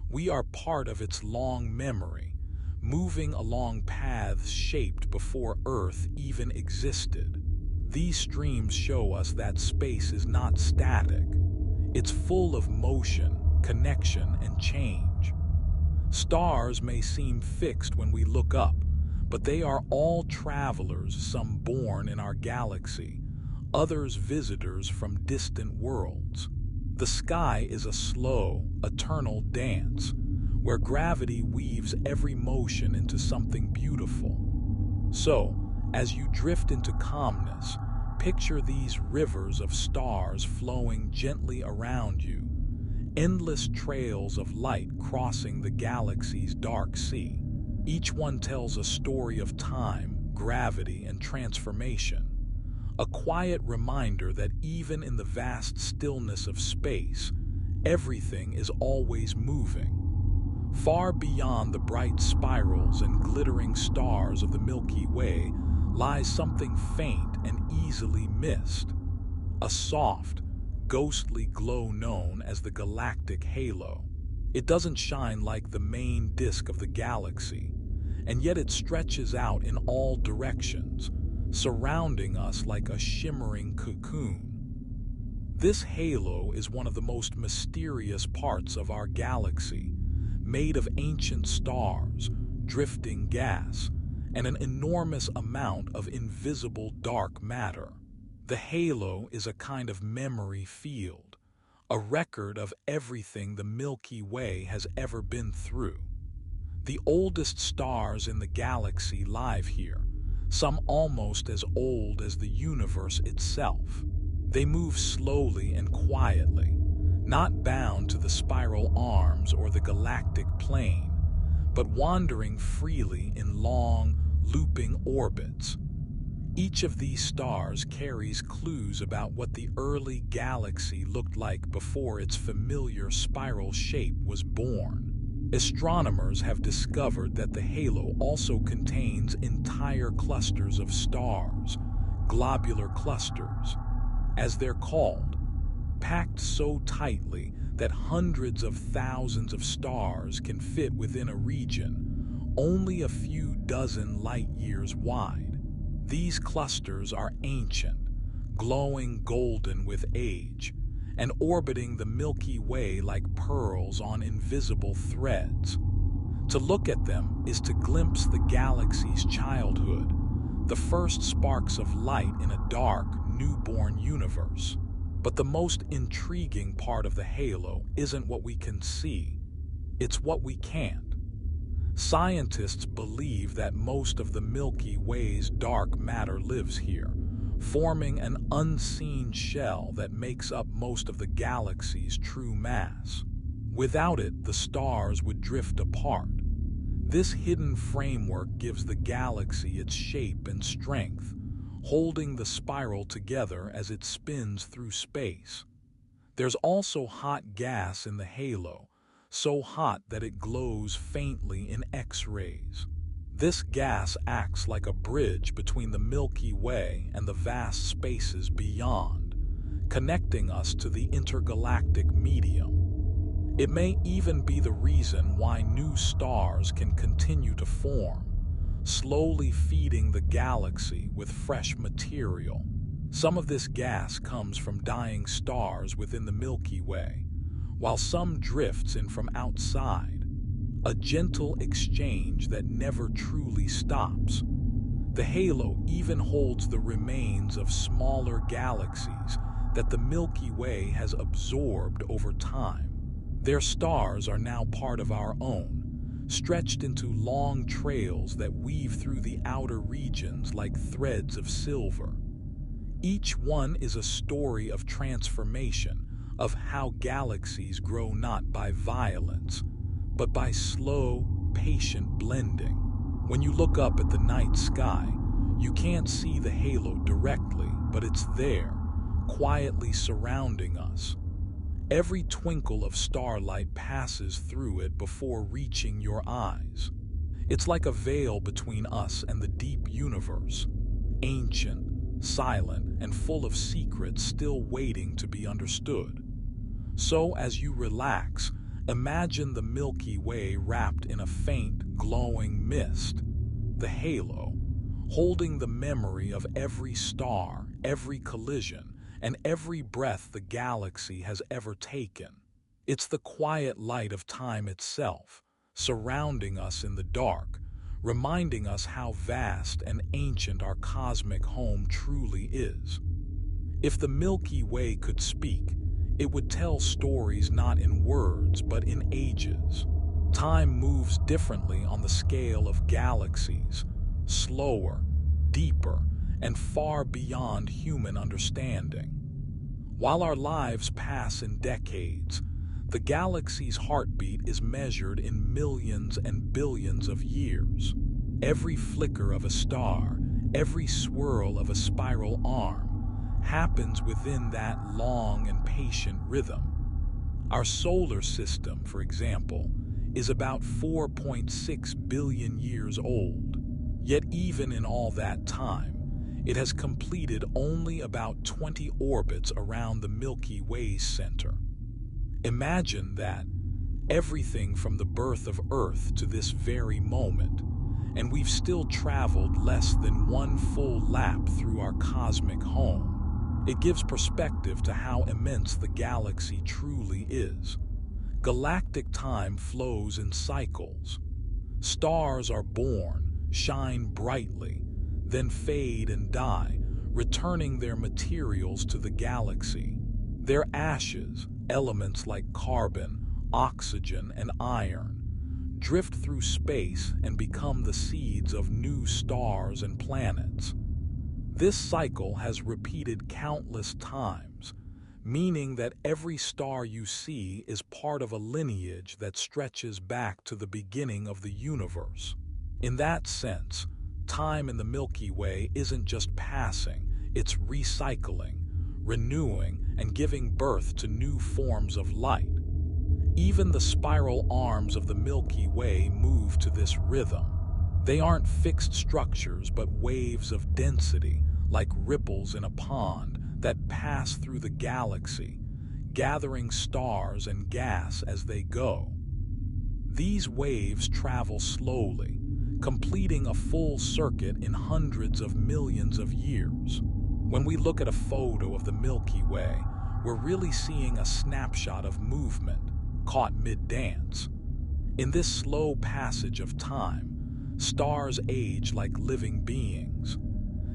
We are part of its long memory, moving along paths shaped before Earth even existed. These streams show us that space is not static. It's full of motion, connection, and change. Stars may seem fixed when we look up, but they are all travelers, some born in our galaxy, others visitors from distant worlds. The sky is a slow, eternal dance, where gravity weaves every motion into something beautiful. So, as you drift into calmness, picture these rivers of stars flowing gently around you, endless trails of light crossing the galaxy's dark sea. Each one tells a story of time, gravity, and transformation. A quiet reminder that even in the vast stillness of space, everything is always moving. Far beyond the bright spirals and glittering stars of the Milky Way lies something faint and easily missed. A soft, ghostly glow known as the galactic halo. It doesn't shine like the main disk of the galaxy, and yet it stretches out in all directions, surrounding us like a shimmering cocoon. This halo is one of the most mysterious parts of our galaxy, made of ancient stars, drifting gas, and an enormous amount of invisible dark matter. The halo is a kind of memory field, a record of everything the Milky Way has ever been through. The oldest stars in the galaxy lie here, some almost as old as the universe itself. They move slowly and quietly, not bound to the spiral arms or the galactic plane, but wandering freely in long, looping orbits. Each of these stars carries clues about what the early galaxy looked like before its familiar spiral shape was born. Astronomers have discovered that the halo also contains entire clusters of stars, globular clusters, as they're called, packed so tightly that hundreds of thousands of stars can fit within a region only a few dozen light-years wide. These clusters are ancient, glowing golden with age, and orbiting the Milky Way like pearls on invisible threads. To look at them is to glimpse the galaxy's childhood, the first sparks of light in a dark, newborn universe. But the most intriguing part of the halo isn't what we can see, it's what we can't. Scientists believe that most of the Milky Way's dark matter lives here, forming an unseen shell that makes up most of the galaxy's true mass. Without it, the stars would drift apart. This hidden framework gives the galaxy its shape and strength, holding the spiral together as it spins through space. There's also hot gas in the halo, so hot that it glows faintly in X-rays. This gas acts like a bridge between the Milky Way and the vast spaces beyond, connecting us to the intergalactic medium. It may even be the reason why new stars can continue to form, slowly feeding the galaxy with fresh material. Some of this gas comes from dying stars within the Milky Way, while some drifts in from outside, a gentle exchange that never truly stops. The halo even holds the remains of smaller galaxies that the Milky Way has absorbed over time. Their stars are now part of our own, stretched into long trails that weave through the outer regions like threads of silver. Each one is a story of transformation, of how galaxies grow not by violence, but by slow, patient blending. When you look up at the night sky, you can't see the halo directly, but it's there, quietly surrounding us. Every twinkle of starlight passes through it before reaching your eyes. It's like a veil between us and the deep universe, ancient, silent, and full of secrets still waiting to be understood. So, as you relax, imagine the Milky Way wrapped in a faint, glowing mist, the halo, holding the memory of every star, every collision, and every breath the galaxy has ever taken. It's the quiet light of time itself, surrounding us in the dark, reminding us how vast and ancient our cosmic home truly is. If the Milky Way could speak, it would tell stories not in words but in ages. Time moves differently on the scale of galaxies, slower, deeper, and far beyond human understanding. While our lives pass in decades, the galaxy's heartbeat is measured in millions and billions of years. Every flicker of a star, every swirl of a spiral arm, happens within that long and patient rhythm. Our solar system, for example, is about 4.6 billion years old. Yet even in all that time, it has completed only about 20 orbits around the Milky Way's center. Imagine that, everything from the birth of Earth to this very moment, and we've still traveled less than one full lap through our cosmic home. It gives perspective to how immense the galaxy truly is. Galactic time flows in cycles. Stars are born, shine brightly, then fade and die, returning their materials to the galaxy. Their ashes, elements like carbon, oxygen, and iron, drift through space and become the seeds of new stars and planets. This cycle has repeated countless times, meaning that every star you see is part of a lineage that stretches back to the beginning of the universe. In that sense, time in the Milky Way isn't just passing, it's recycling, renewing, and giving birth to new forms of light. Even the spiral arms of the Milky Way move to this rhythm. They aren't fixed structures but waves of density, like ripples in a pond, that pass through the galaxy, gathering stars and gas as they go. These waves travel slowly, completing a full circuit in hundreds of millions of years. When we look at a photo of the Milky Way, we're really seeing a snapshot of movement, caught mid-dance. In this slow passage of time, stars age like living beings.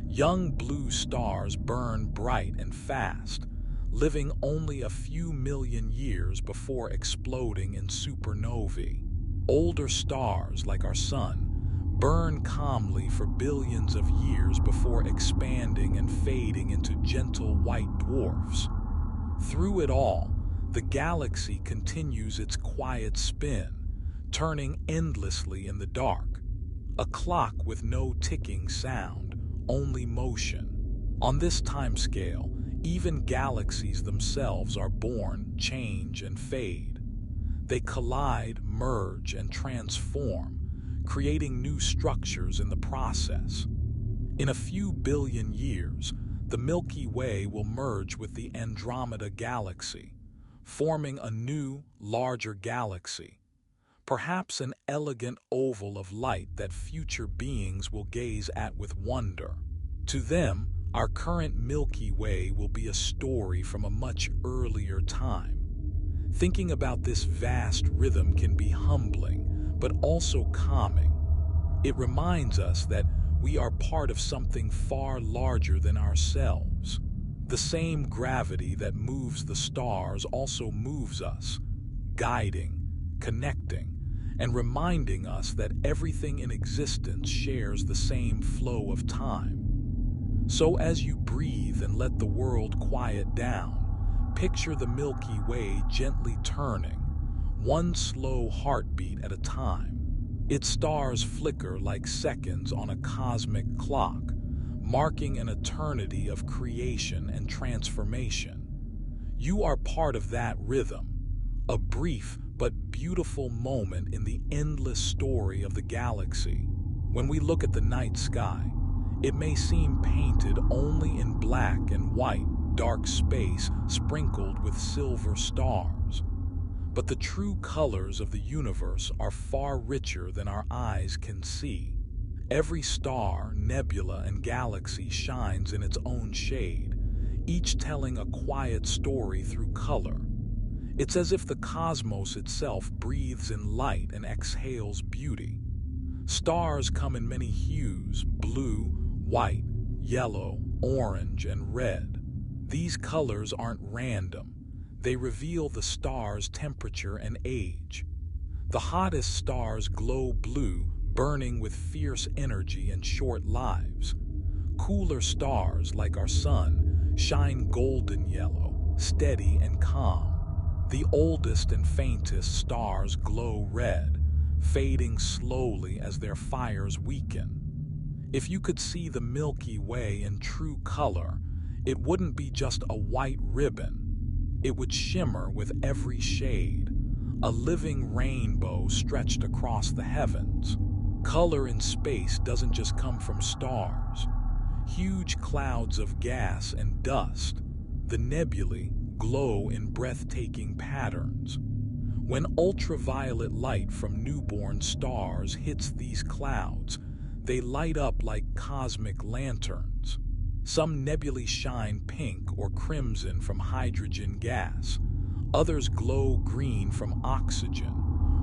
Young blue stars burn bright and fast, living only a few million years before exploding in supernovae. Older stars, like our Sun, burn calmly for billions of years before expanding and fading into gentle white dwarfs. Through it all, the galaxy continues its quiet spin, turning endlessly in the dark. A clock with no ticking sound, only motion. On this timescale, even galaxies themselves are born, change, and fade. They collide, merge, and transform, creating new structures in the process. In a few billion years, the Milky Way will merge with the Andromeda Galaxy, forming a new, larger galaxy, perhaps an elegant oval of light that future beings will gaze at with wonder. To them, our current Milky Way will be a story from a much earlier time. Thinking about this vast rhythm can be humbling, but also calming. It reminds us that we are part of something far larger than ourselves. The same gravity that moves the stars also moves us, guiding, connecting, and reminding us that everything in existence shares the same flow of time. So as you breathe and let the world quiet down, picture the Milky Way gently turning, one slow heartbeat at a time. Its stars flicker like seconds on a cosmic clock, marking an eternity of creation and transformation. You are part of that rhythm, a brief but beautiful moment in the endless story of the galaxy. When we look at the night sky, it may seem painted only in black and white, dark space sprinkled with silver stars. But the true colors of the universe are far richer than our eyes can see. Every star, nebula, and galaxy shines in its own shade, each telling a quiet story through color. It's as if the cosmos itself breathes in light and exhales beauty. Stars come in many hues: blue, white, yellow, orange, and red. These colors aren't random. They reveal the star's temperature and age. The hottest stars glow blue, burning with fierce energy and short lives. Cooler stars, like our sun, shine golden yellow, steady and calm. The oldest and faintest stars glow red, fading slowly as their fires weaken. If you could see the Milky Way in true color, it wouldn't be just a white ribbon. It would shimmer with every shade, a living rainbow stretched across the heavens. Color in space doesn't just come from stars. Huge clouds of gas and dust, the nebulae, glow in breathtaking patterns. When ultraviolet light from newborn stars hits these clouds, they light up like cosmic lanterns. Some nebulae shine pink or crimson from hydrogen gas. Others glow green from oxygen,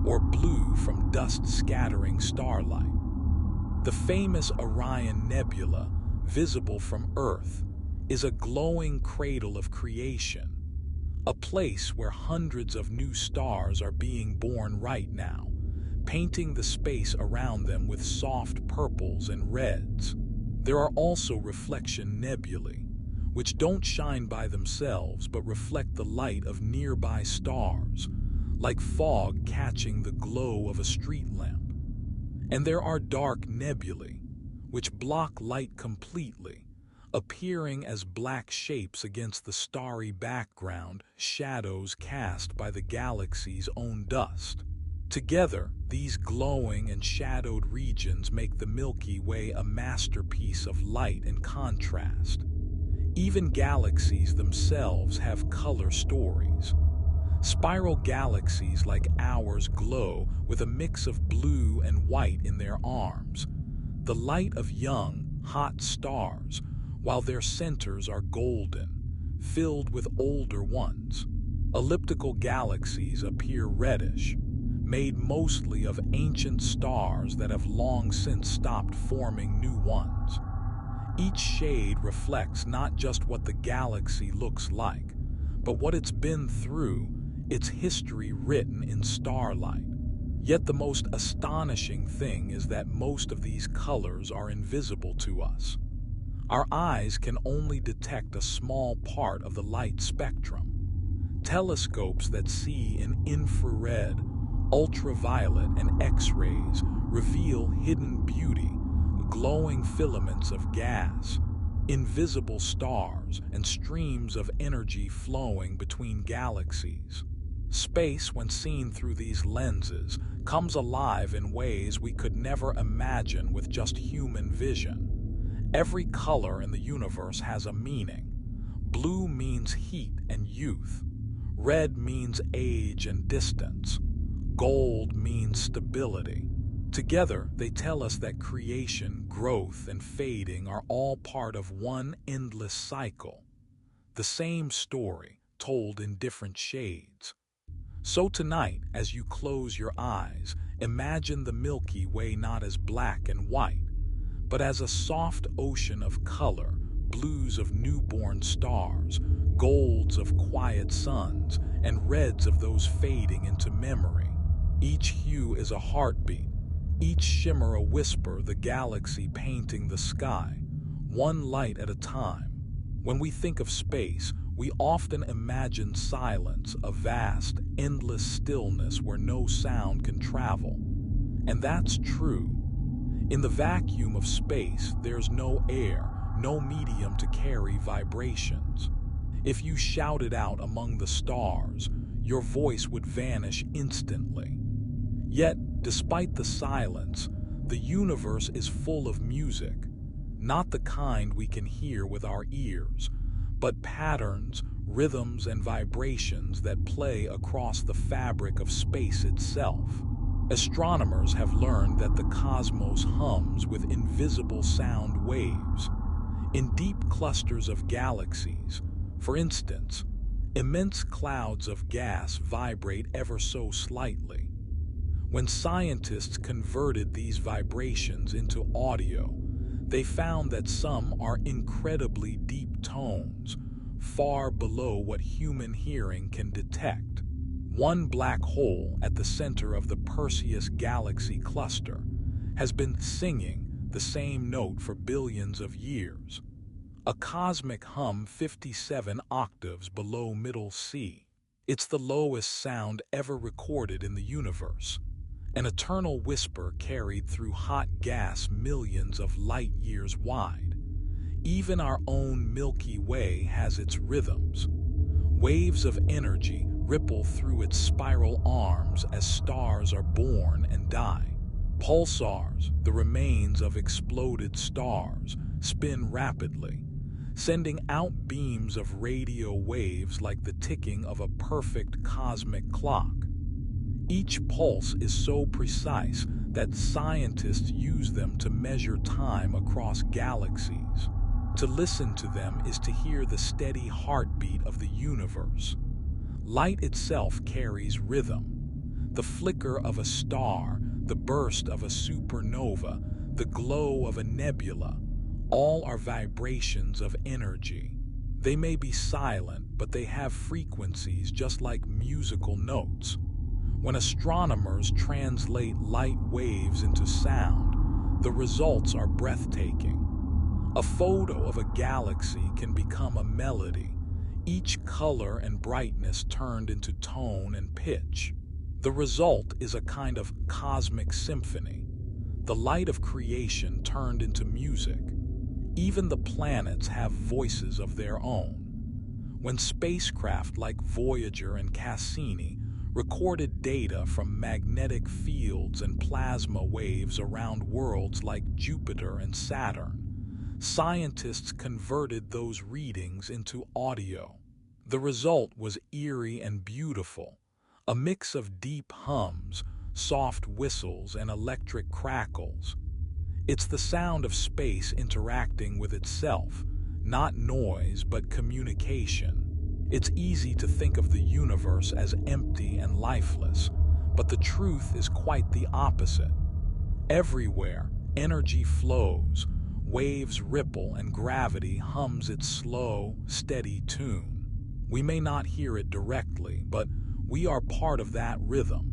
or blue from dust-scattering starlight. The famous Orion Nebula, visible from Earth, is a glowing cradle of creation, a place where hundreds of new stars are being born right now, painting the space around them with soft purples and reds. There are also reflection nebulae, which don't shine by themselves but reflect the light of nearby stars, like fog catching the glow of a street lamp. And there are dark nebulae, which block light completely, appearing as black shapes against the starry background, shadows cast by the galaxy's own dust. Together, these glowing and shadowed regions make the Milky Way a masterpiece of light and contrast. Even galaxies themselves have color stories. Spiral galaxies like ours glow with a mix of blue and white in their arms, the light of young, hot stars, while their centers are golden, filled with older ones. Elliptical galaxies appear reddish, made mostly of ancient stars that have long since stopped forming new ones. Each shade reflects not just what the galaxy looks like, but what it's been through, its history written in starlight. Yet the most astonishing thing is that most of these colors are invisible to us. Our eyes can only detect a small part of the light spectrum. Telescopes that see in infrared, ultraviolet, and X-rays reveal hidden beauty, glowing filaments of gas, invisible stars, and streams of energy flowing between galaxies. Space, when seen through these lenses, comes alive in ways we could never imagine with just human vision. Every color in the universe has a meaning. Blue means heat and youth. Red means age and distance. Gold means stability. Together, they tell us that creation, growth, and fading are all part of one endless cycle. The same story, told in different shades. So tonight, as you close your eyes, imagine the Milky Way not as black and white, but as a soft ocean of color, blues of newborn stars, golds of quiet suns, and reds of those fading into memory. Each hue is a heartbeat, each shimmer a whisper, the galaxy painting the sky, one light at a time. When we think of space, we often imagine silence, a vast, endless stillness where no sound can travel. And that's true. In the vacuum of space, there's no air, no medium to carry vibrations. If you shouted out among the stars, your voice would vanish instantly. Yet, despite the silence, the universe is full of music, not the kind we can hear with our ears, but patterns, rhythms, and vibrations that play across the fabric of space itself. Astronomers have learned that the cosmos hums with invisible sound waves. In deep clusters of galaxies, for instance, immense clouds of gas vibrate ever so slightly. When scientists converted these vibrations into audio, they found that some are incredibly deep tones, far below what human hearing can detect. One black hole at the center of the Perseus galaxy cluster has been singing the same note for billions of years, a cosmic hum 57 octaves below middle C. It's the lowest sound ever recorded in the universe, an eternal whisper carried through hot gas millions of light years wide. Even our own Milky Way has its rhythms. Waves of energy ripple through its spiral arms as stars are born and die. Pulsars, the remains of exploded stars, spin rapidly, sending out beams of radio waves like the ticking of a perfect cosmic clock. Each pulse is so precise that scientists use them to measure time across galaxies. To listen to them is to hear the steady heartbeat of the universe. Light itself carries rhythm. The flicker of a star, the burst of a supernova, the glow of a nebula, all are vibrations of energy. They may be silent, but they have frequencies just like musical notes. When astronomers translate light waves into sound, the results are breathtaking. A photo of a galaxy can become a melody, each color and brightness turned into tone and pitch. The result is a kind of cosmic symphony, the light of creation turned into music. Even the planets have voices of their own. When spacecraft like Voyager and Cassini recorded data from magnetic fields and plasma waves around worlds like Jupiter and Saturn, scientists converted those readings into audio. The result was eerie and beautiful, a mix of deep hums, soft whistles, and electric crackles. It's the sound of space interacting with itself, not noise but communication. It's easy to think of the universe as empty and lifeless, but the truth is quite the opposite. Everywhere, energy flows, waves ripple, and gravity hums its slow, steady tune. We may not hear it directly, but we are part of that rhythm.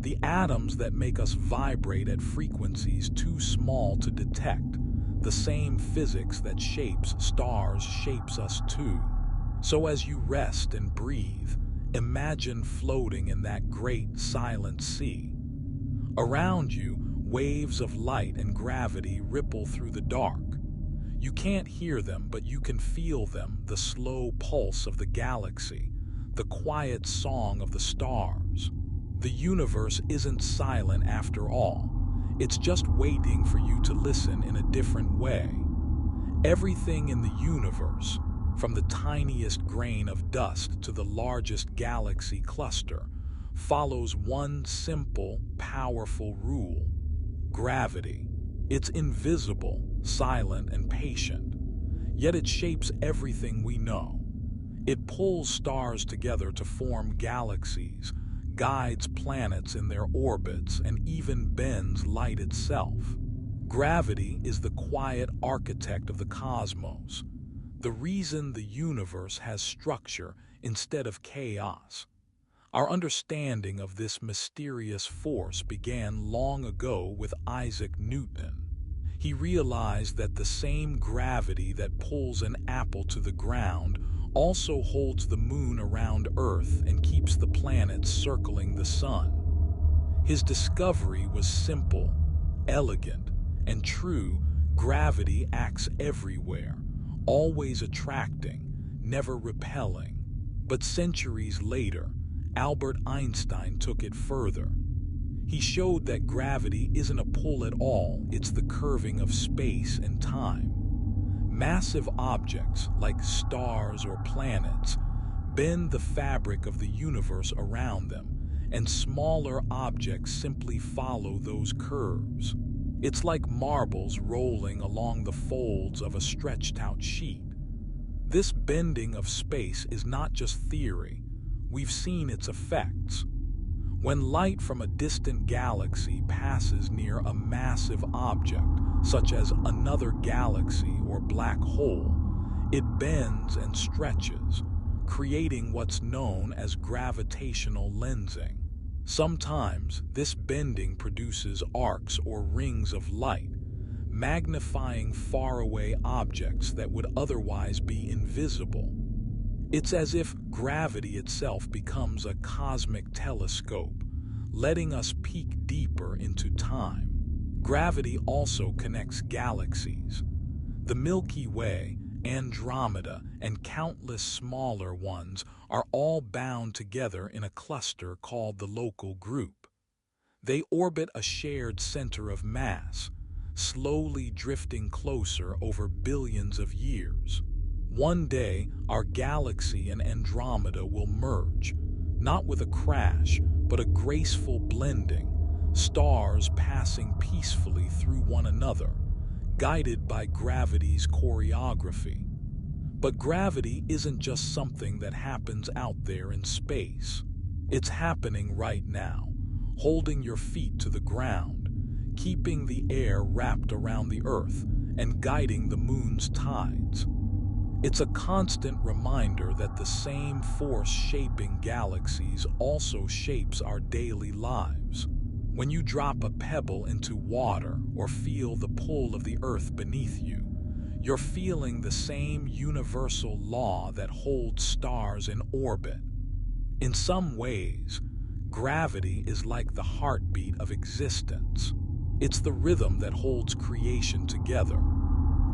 The atoms that make us vibrate at frequencies too small to detect, the same physics that shapes stars shapes us too. So as you rest and breathe, imagine floating in that great silent sea. Around you, waves of light and gravity ripple through the dark. You can't hear them, but you can feel them, the slow pulse of the galaxy, the quiet song of the stars. The universe isn't silent after all. It's just waiting for you to listen in a different way. Everything in the universe, from the tiniest grain of dust to the largest galaxy cluster, follows one simple, powerful rule: gravity. It's invisible, silent, and patient, yet it shapes everything we know. It pulls stars together to form galaxies, guides planets in their orbits, and even bends light itself. Gravity is the quiet architect of the cosmos, the reason the universe has structure instead of chaos. Our understanding of this mysterious force began long ago with Isaac Newton. He realized that the same gravity that pulls an apple to the ground also holds the moon around Earth and keeps the planets circling the sun. His discovery was simple, elegant, and true. Gravity acts everywhere, always attracting, never repelling. But centuries later, Albert Einstein took it further. He showed that gravity isn't a pull at all, it's the curving of space and time. Massive objects, like stars or planets, bend the fabric of the universe around them, and smaller objects simply follow those curves. It's like marbles rolling along the folds of a stretched-out sheet. This bending of space is not just theory. We've seen its effects. When light from a distant galaxy passes near a massive object, such as another galaxy or black hole, it bends and stretches, creating what's known as gravitational lensing. Sometimes this bending produces arcs or rings of light, magnifying faraway objects that would otherwise be invisible. It's as if gravity itself becomes a cosmic telescope, letting us peek deeper into time. Gravity also connects galaxies. The Milky Way, Andromeda, and countless smaller ones are all bound together in a cluster called the local group. They orbit a shared center of mass, slowly drifting closer over billions of years. One day, our galaxy and Andromeda will merge, not with a crash, but a graceful blending, stars passing peacefully through one another, guided by gravity's choreography. But gravity isn't just something that happens out there in space. It's happening right now, holding your feet to the ground, keeping the air wrapped around the Earth, and guiding the moon's tides. It's a constant reminder that the same force shaping galaxies also shapes our daily lives. When you drop a pebble into water or feel the pull of the Earth beneath you, you're feeling the same universal law that holds stars in orbit. In some ways, gravity is like the heartbeat of existence. It's the rhythm that holds creation together.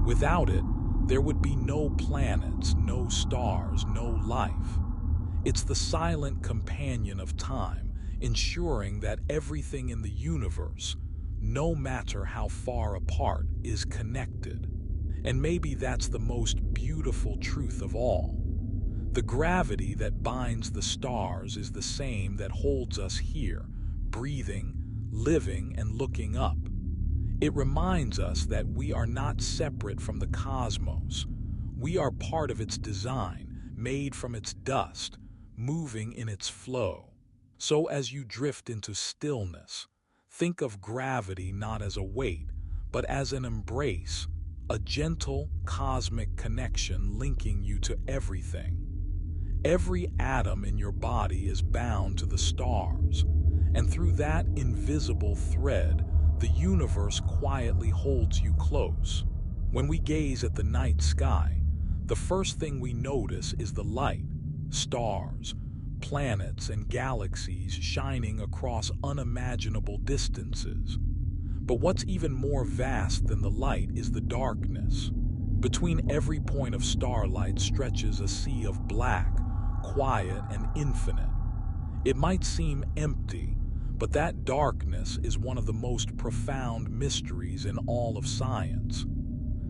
Without it, there would be no planets, no stars, no life. It's the silent companion of time, ensuring that everything in the universe, no matter how far apart, is connected. And maybe that's the most beautiful truth of all. The gravity that binds the stars is the same that holds us here, breathing, living, and looking up. It reminds us that we are not separate from the cosmos. We are part of its design, made from its dust, moving in its flow. So as you drift into stillness, think of gravity not as a weight, but as an embrace, a gentle cosmic connection linking you to everything. Every atom in your body is bound to the stars, and through that invisible thread, the universe quietly holds you close. When we gaze at the night sky, the first thing we notice is the light, stars, planets, and galaxies shining across unimaginable distances. But what's even more vast than the light is the darkness. Between every point of starlight stretches a sea of black, quiet, and infinite. It might seem empty, but that darkness is one of the most profound mysteries in all of science.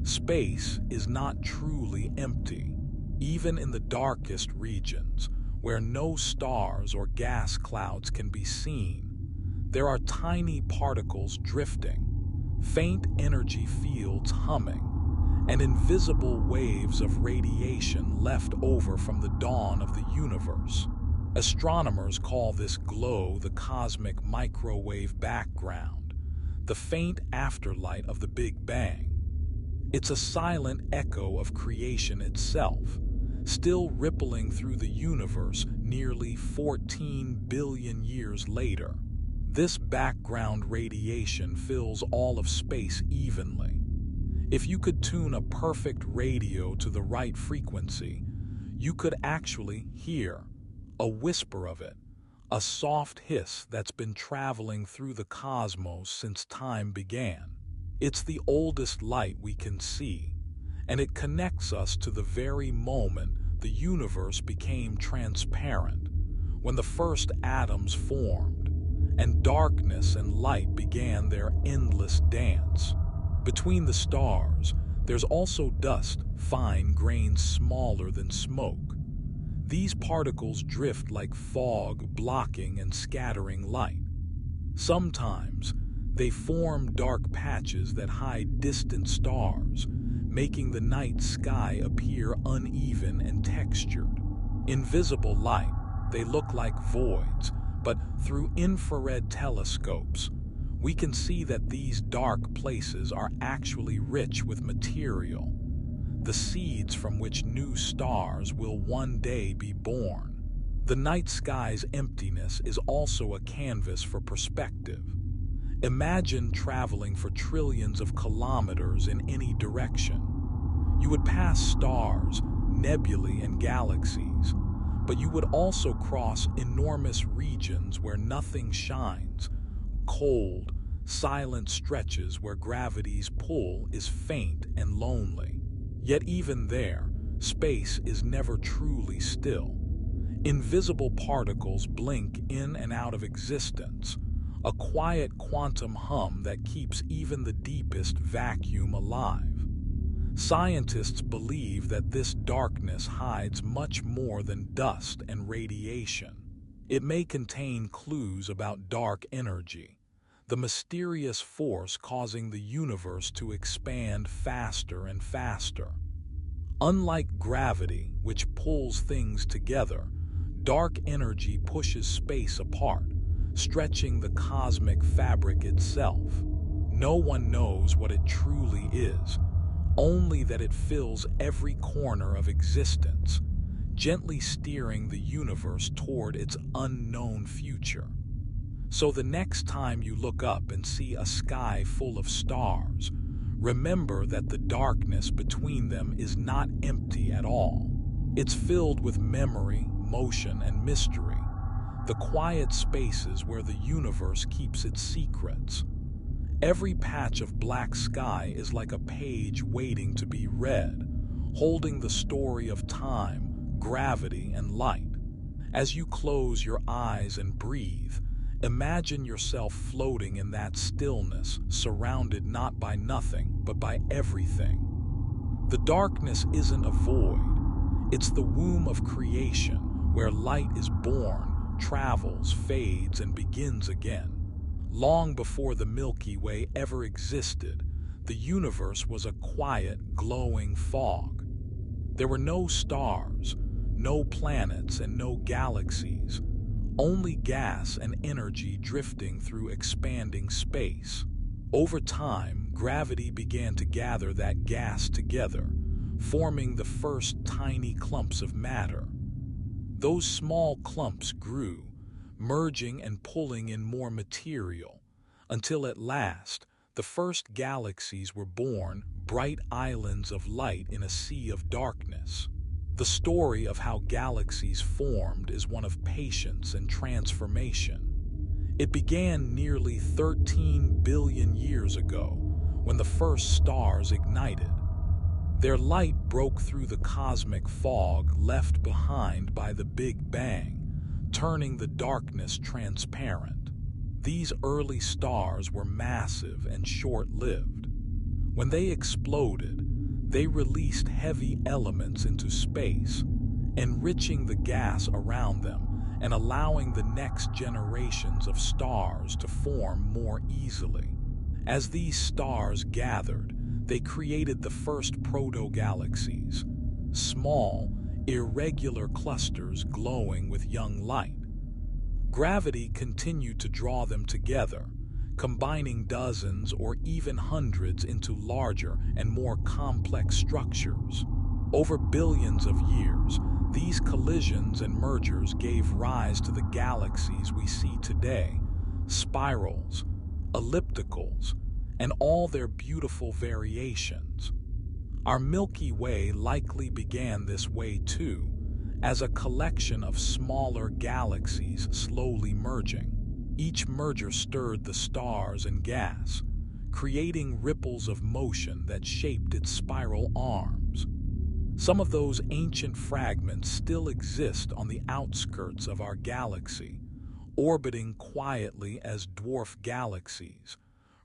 Space is not truly empty. Even in the darkest regions, where no stars or gas clouds can be seen, there are tiny particles drifting, faint energy fields humming, and invisible waves of radiation left over from the dawn of the universe. Astronomers call this glow the cosmic microwave background, the faint afterlight of the Big Bang. It's a silent echo of creation itself, still rippling through the universe nearly 14 billion years later. This background radiation fills all of space evenly. If you could tune a perfect radio to the right frequency, you could actually hear a whisper of it, a soft hiss that's been traveling through the cosmos since time began. It's the oldest light we can see, and it connects us to the very moment the universe became transparent, when the first atoms formed, and darkness and light began their endless dance. Between the stars, there's also dust, fine grains smaller than smoke. These particles drift like fog, blocking and scattering light. Sometimes, they form dark patches that hide distant stars, making the night sky appear uneven and textured. Invisible light, they look like voids, but through infrared telescopes, we can see that these dark places are actually rich with material, the seeds from which new stars will one day be born. The night sky's emptiness is also a canvas for perspective. Imagine traveling for trillions of kilometers in any direction. You would pass stars, nebulae, and galaxies, but you would also cross enormous regions where nothing shines, cold, silent stretches where gravity's pull is faint and lonely. Yet even there, space is never truly still. Invisible particles blink in and out of existence, a quiet quantum hum that keeps even the deepest vacuum alive. Scientists believe that this darkness hides much more than dust and radiation. It may contain clues about dark energy, the mysterious force causing the universe to expand faster and faster. Unlike gravity, which pulls things together, dark energy pushes space apart, stretching the cosmic fabric itself. No one knows what it truly is, only that it fills every corner of existence, gently steering the universe toward its unknown future. So the next time you look up and see a sky full of stars, remember that the darkness between them is not empty at all. It's filled with memory, motion, and mystery, the quiet spaces where the universe keeps its secrets. Every patch of black sky is like a page waiting to be read, holding the story of time, gravity, and light. As you close your eyes and breathe, imagine yourself floating in that stillness, surrounded not by nothing, but by everything. The darkness isn't a void. It's the womb of creation, where light is born, travels, fades, and begins again. Long before the Milky Way ever existed, the universe was a quiet, glowing fog. There were no stars, no planets, and no galaxies, only gas and energy drifting through expanding space. Over time, gravity began to gather that gas together, forming the first tiny clumps of matter. Those small clumps grew, merging and pulling in more material, until at last, the first galaxies were born, bright islands of light in a sea of darkness. The story of how galaxies formed is one of patience and transformation. It began nearly 13 billion years ago, when the first stars ignited. Their light broke through the cosmic fog left behind by the Big Bang, turning the darkness transparent. These early stars were massive and short-lived. When they exploded, they released heavy elements into space, enriching the gas around them and allowing the next generations of stars to form more easily. As these stars gathered, they created the first proto-galaxies, small, irregular clusters glowing with young light. Gravity continued to draw them together, combining dozens or even hundreds into larger and more complex structures. Over billions of years, these collisions and mergers gave rise to the galaxies we see today: spirals, ellipticals, and all their beautiful variations. Our Milky Way likely began this way too, as a collection of smaller galaxies slowly merging. Each merger stirred the stars and gas, creating ripples of motion that shaped its spiral arms. Some of those ancient fragments still exist on the outskirts of our galaxy, orbiting quietly as dwarf galaxies,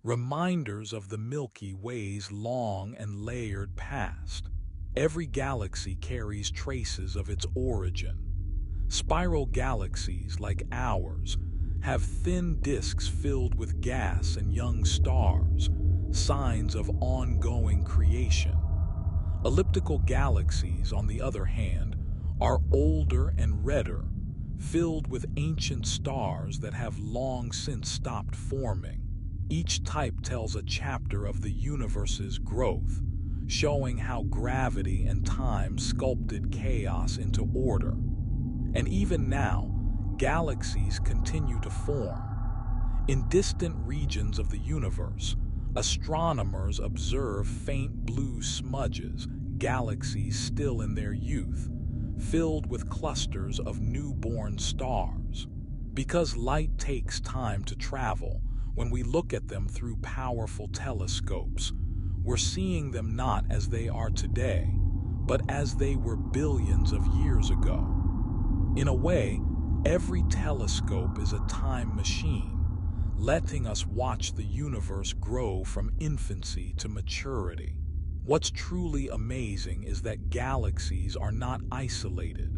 reminders of the Milky Way's long and layered past. Every galaxy carries traces of its origin. Spiral galaxies like ours have thin disks filled with gas and young stars, signs of ongoing creation. Elliptical galaxies, on the other hand, are older and redder, filled with ancient stars that have long since stopped forming. Each type tells a chapter of the universe's growth, showing how gravity and time sculpted chaos into order. And even now, galaxies continue to form. In distant regions of the universe, astronomers observe faint blue smudges, galaxies still in their youth, filled with clusters of newborn stars. Because light takes time to travel, when we look at them through powerful telescopes, we're seeing them not as they are today, but as they were billions of years ago. In a way, every telescope is a time machine, letting us watch the universe grow from infancy to maturity. What's truly amazing is that galaxies are not isolated.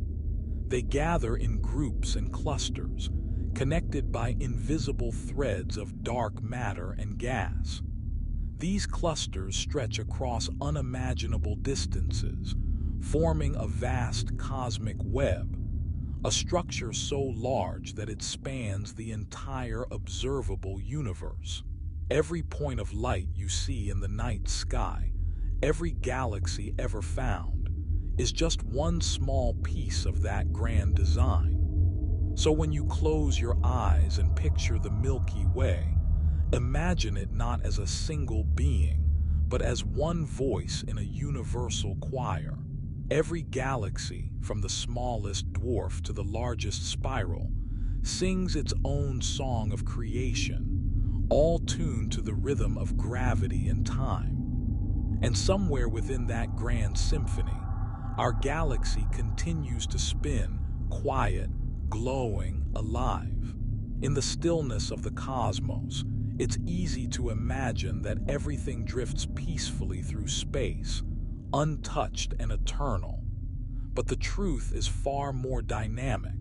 They gather in groups and clusters, connected by invisible threads of dark matter and gas. These clusters stretch across unimaginable distances, forming a vast cosmic web, a structure so large that it spans the entire observable universe. Every point of light you see in the night sky, every galaxy ever found, is just one small piece of that grand design. So when you close your eyes and picture the Milky Way, imagine it not as a single being, but as one voice in a universal choir. Every galaxy, from the smallest dwarf to the largest spiral, sings its own song of creation, all tuned to the rhythm of gravity and time. And somewhere within that grand symphony, our galaxy continues to spin, quiet, glowing, alive. In the stillness of the cosmos, it's easy to imagine that everything drifts peacefully through space, untouched and eternal. But the truth is far more dynamic.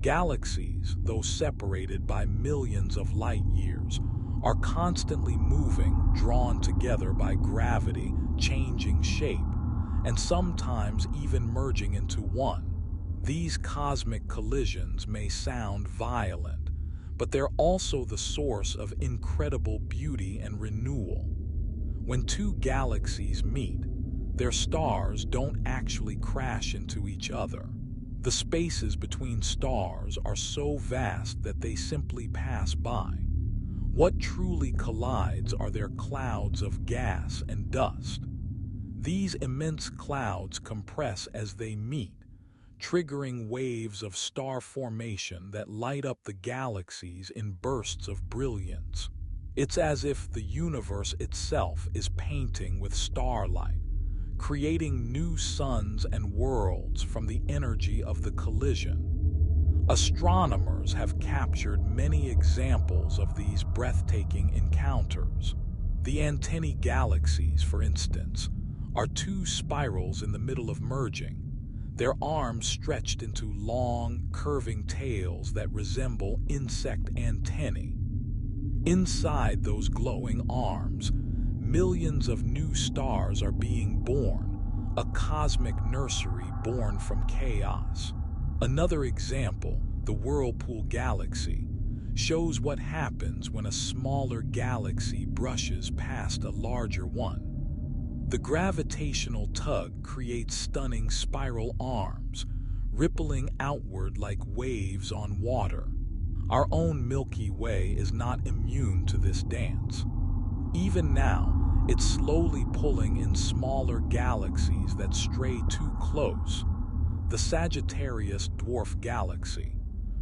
Galaxies, though separated by millions of light years, are constantly moving, drawn together by gravity, changing shape, and sometimes even merging into one. These cosmic collisions may sound violent, but they're also the source of incredible beauty and renewal. When two galaxies meet, their stars don't actually crash into each other. The spaces between stars are so vast that they simply pass by. What truly collides are their clouds of gas and dust. These immense clouds compress as they meet, triggering waves of star formation that light up the galaxies in bursts of brilliance. It's as if the universe itself is painting with starlight, creating new suns and worlds from the energy of the collision. Astronomers have captured many examples of these breathtaking encounters. The antennae galaxies, for instance, are two spirals in the middle of merging, their arms stretched into long, curving tails that resemble insect antennae. Inside those glowing arms, millions of new stars are being born, a cosmic nursery born from chaos. Another example, the Whirlpool Galaxy, shows what happens when a smaller galaxy brushes past a larger one. The gravitational tug creates stunning spiral arms, rippling outward like waves on water. Our own Milky Way is not immune to this dance. Even now, it's slowly pulling in smaller galaxies that stray too close. The Sagittarius dwarf galaxy,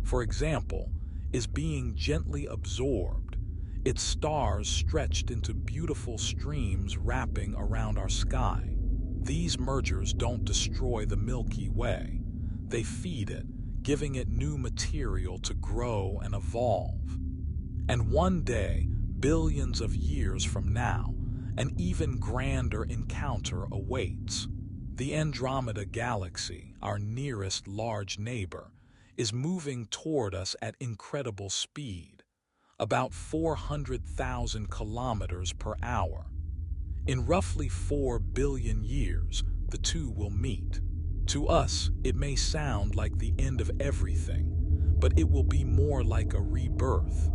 for example, is being gently absorbed, its stars stretched into beautiful streams wrapping around our sky. These mergers don't destroy the Milky Way. They feed it, giving it new material to grow and evolve. And one day, billions of years from now, an even grander encounter awaits. The Andromeda Galaxy, our nearest large neighbor, is moving toward us at incredible speed, about 400,000 kilometers per hour. In roughly 4 billion years, the two will meet. To us, it may sound like the end of everything, but it will be more like a rebirth.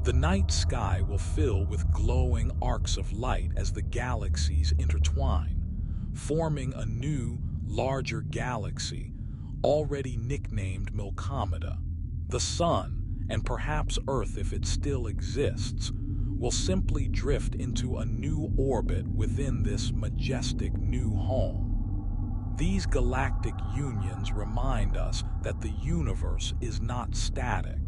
The night sky will fill with glowing arcs of light as the galaxies intertwine, forming a new, larger galaxy, already nicknamed Milkomeda. The Sun, and perhaps Earth if it still exists, will simply drift into a new orbit within this majestic new home. These galactic unions remind us that the universe is not static.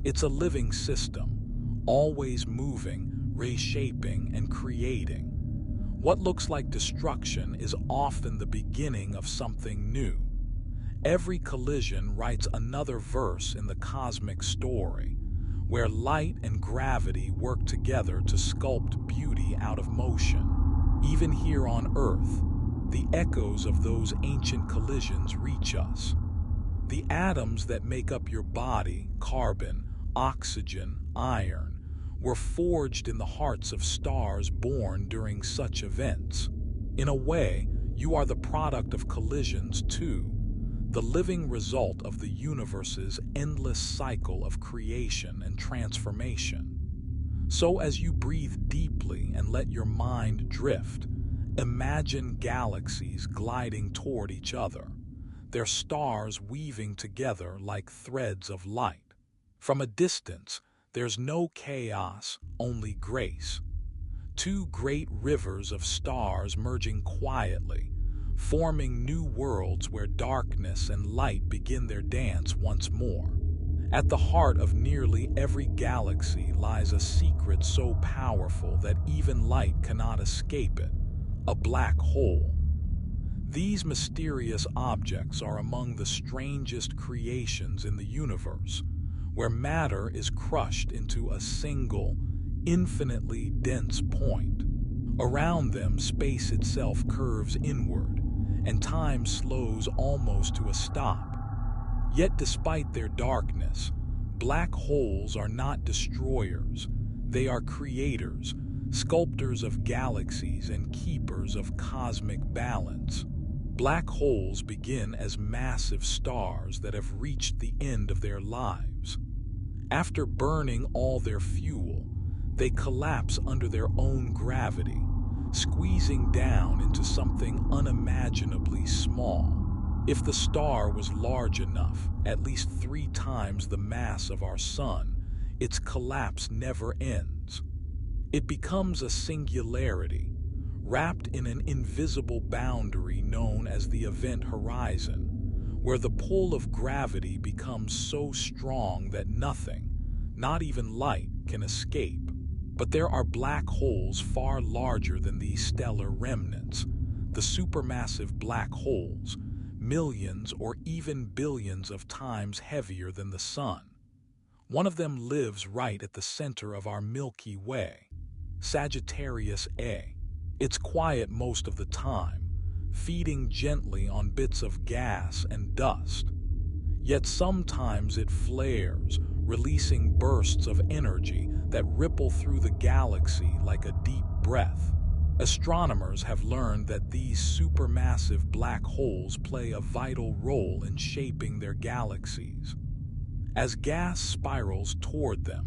It's a living system, always moving, reshaping, and creating. What looks like destruction is often the beginning of something new. Every collision writes another verse in the cosmic story, where light and gravity work together to sculpt beauty out of motion. Even here on Earth, the echoes of those ancient collisions reach us. The atoms that make up your body, carbon, oxygen, iron, were forged in the hearts of stars born during such events. In a way, you are the product of collisions too, the living result of the universe's endless cycle of creation and transformation. So as you breathe deeply and let your mind drift, imagine galaxies gliding toward each other, their stars weaving together like threads of light. From a distance, there's no chaos, only grace. Two great rivers of stars merging quietly, forming new worlds where darkness and light begin their dance once more. At the heart of nearly every galaxy lies a secret so powerful that even light cannot escape it: a black hole. These mysterious objects are among the strangest creations in the universe, where matter is crushed into a single, infinitely dense point. Around them, space itself curves inward, and time slows almost to a stop. Yet despite their darkness, black holes are not destroyers. They are creators, sculptors of galaxies and keepers of cosmic balance. Black holes begin as massive stars that have reached the end of their lives. After burning all their fuel, they collapse under their own gravity, squeezing down into something unimaginably small. If the star was large enough, at least 3 times the mass of our Sun, its collapse never ends. It becomes a singularity, wrapped in an invisible boundary known as the event horizon, where the pull of gravity becomes so strong that nothing, not even light, can escape. But there are black holes far larger than these stellar remnants, the supermassive black holes, millions or even billions of times heavier than the Sun. One of them lives right at the center of our Milky Way, Sagittarius A. It's quiet most of the time, feeding gently on bits of gas and dust. Yet sometimes it flares, releasing bursts of energy that ripple through the galaxy like a deep breath. Astronomers have learned that these supermassive black holes play a vital role in shaping their galaxies. As gas spirals toward them,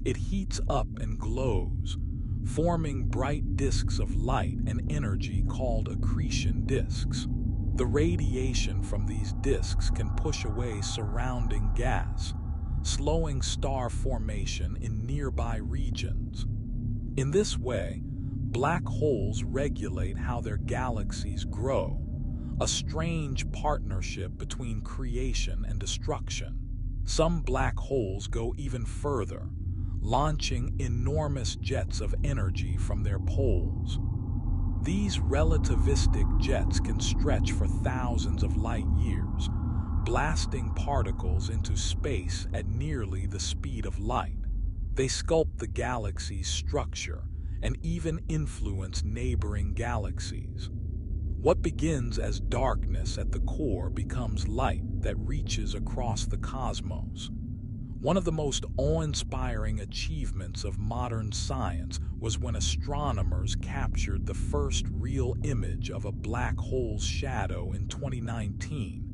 it heats up and glows, forming bright disks of light and energy called accretion disks. The radiation from these disks can push away surrounding gas, slowing star formation in nearby regions. In this way, black holes regulate how their galaxies grow, a strange partnership between creation and destruction. Some black holes go even further, launching enormous jets of energy from their poles. These relativistic jets can stretch for thousands of light years, blasting particles into space at nearly the speed of light. They sculpt the galaxy's structure and even influence neighboring galaxies. What begins as darkness at the core becomes light that reaches across the cosmos. One of the most awe-inspiring achievements of modern science was when astronomers captured the first real image of a black hole's shadow in 2019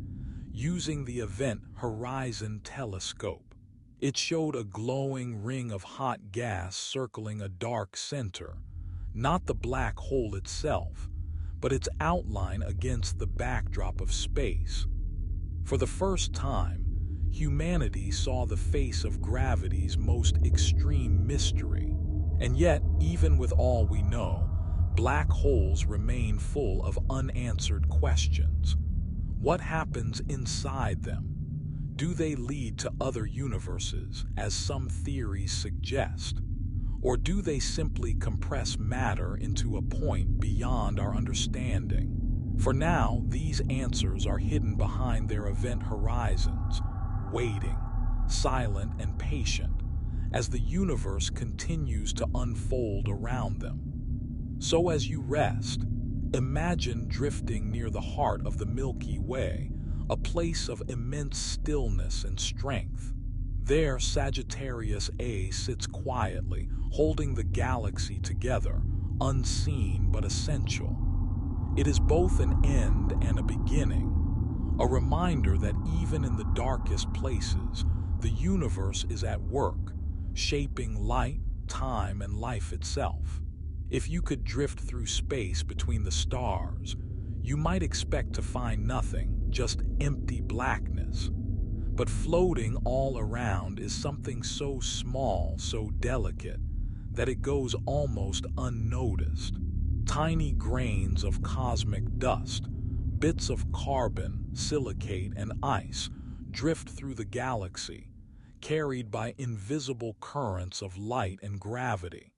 using the Event Horizon Telescope. It showed a glowing ring of hot gas circling a dark center, not the black hole itself, but its outline against the backdrop of space. For the first time, humanity saw the face of gravity's most extreme mystery. And yet, even with all we know, black holes remain full of unanswered questions. What happens inside them? Do they lead to other universes, as some theories suggest? Or do they simply compress matter into a point beyond our understanding? For now, these answers are hidden behind their event horizons, waiting, silent and patient, as the universe continues to unfold around them. So as you rest, imagine drifting near the heart of the Milky Way, a place of immense stillness and strength. There, Sagittarius A sits quietly, holding the galaxy together, unseen but essential. It is both an end and a beginning, a reminder that even in the darkest places, the universe is at work, shaping light, time, and life itself. If you could drift through space between the stars, you might expect to find nothing, just empty blackness. But floating all around is something so small, so delicate, that it goes almost unnoticed. Tiny grains of cosmic dust, bits of carbon, silicate, and ice drift through the galaxy, carried by invisible currents of light and gravity.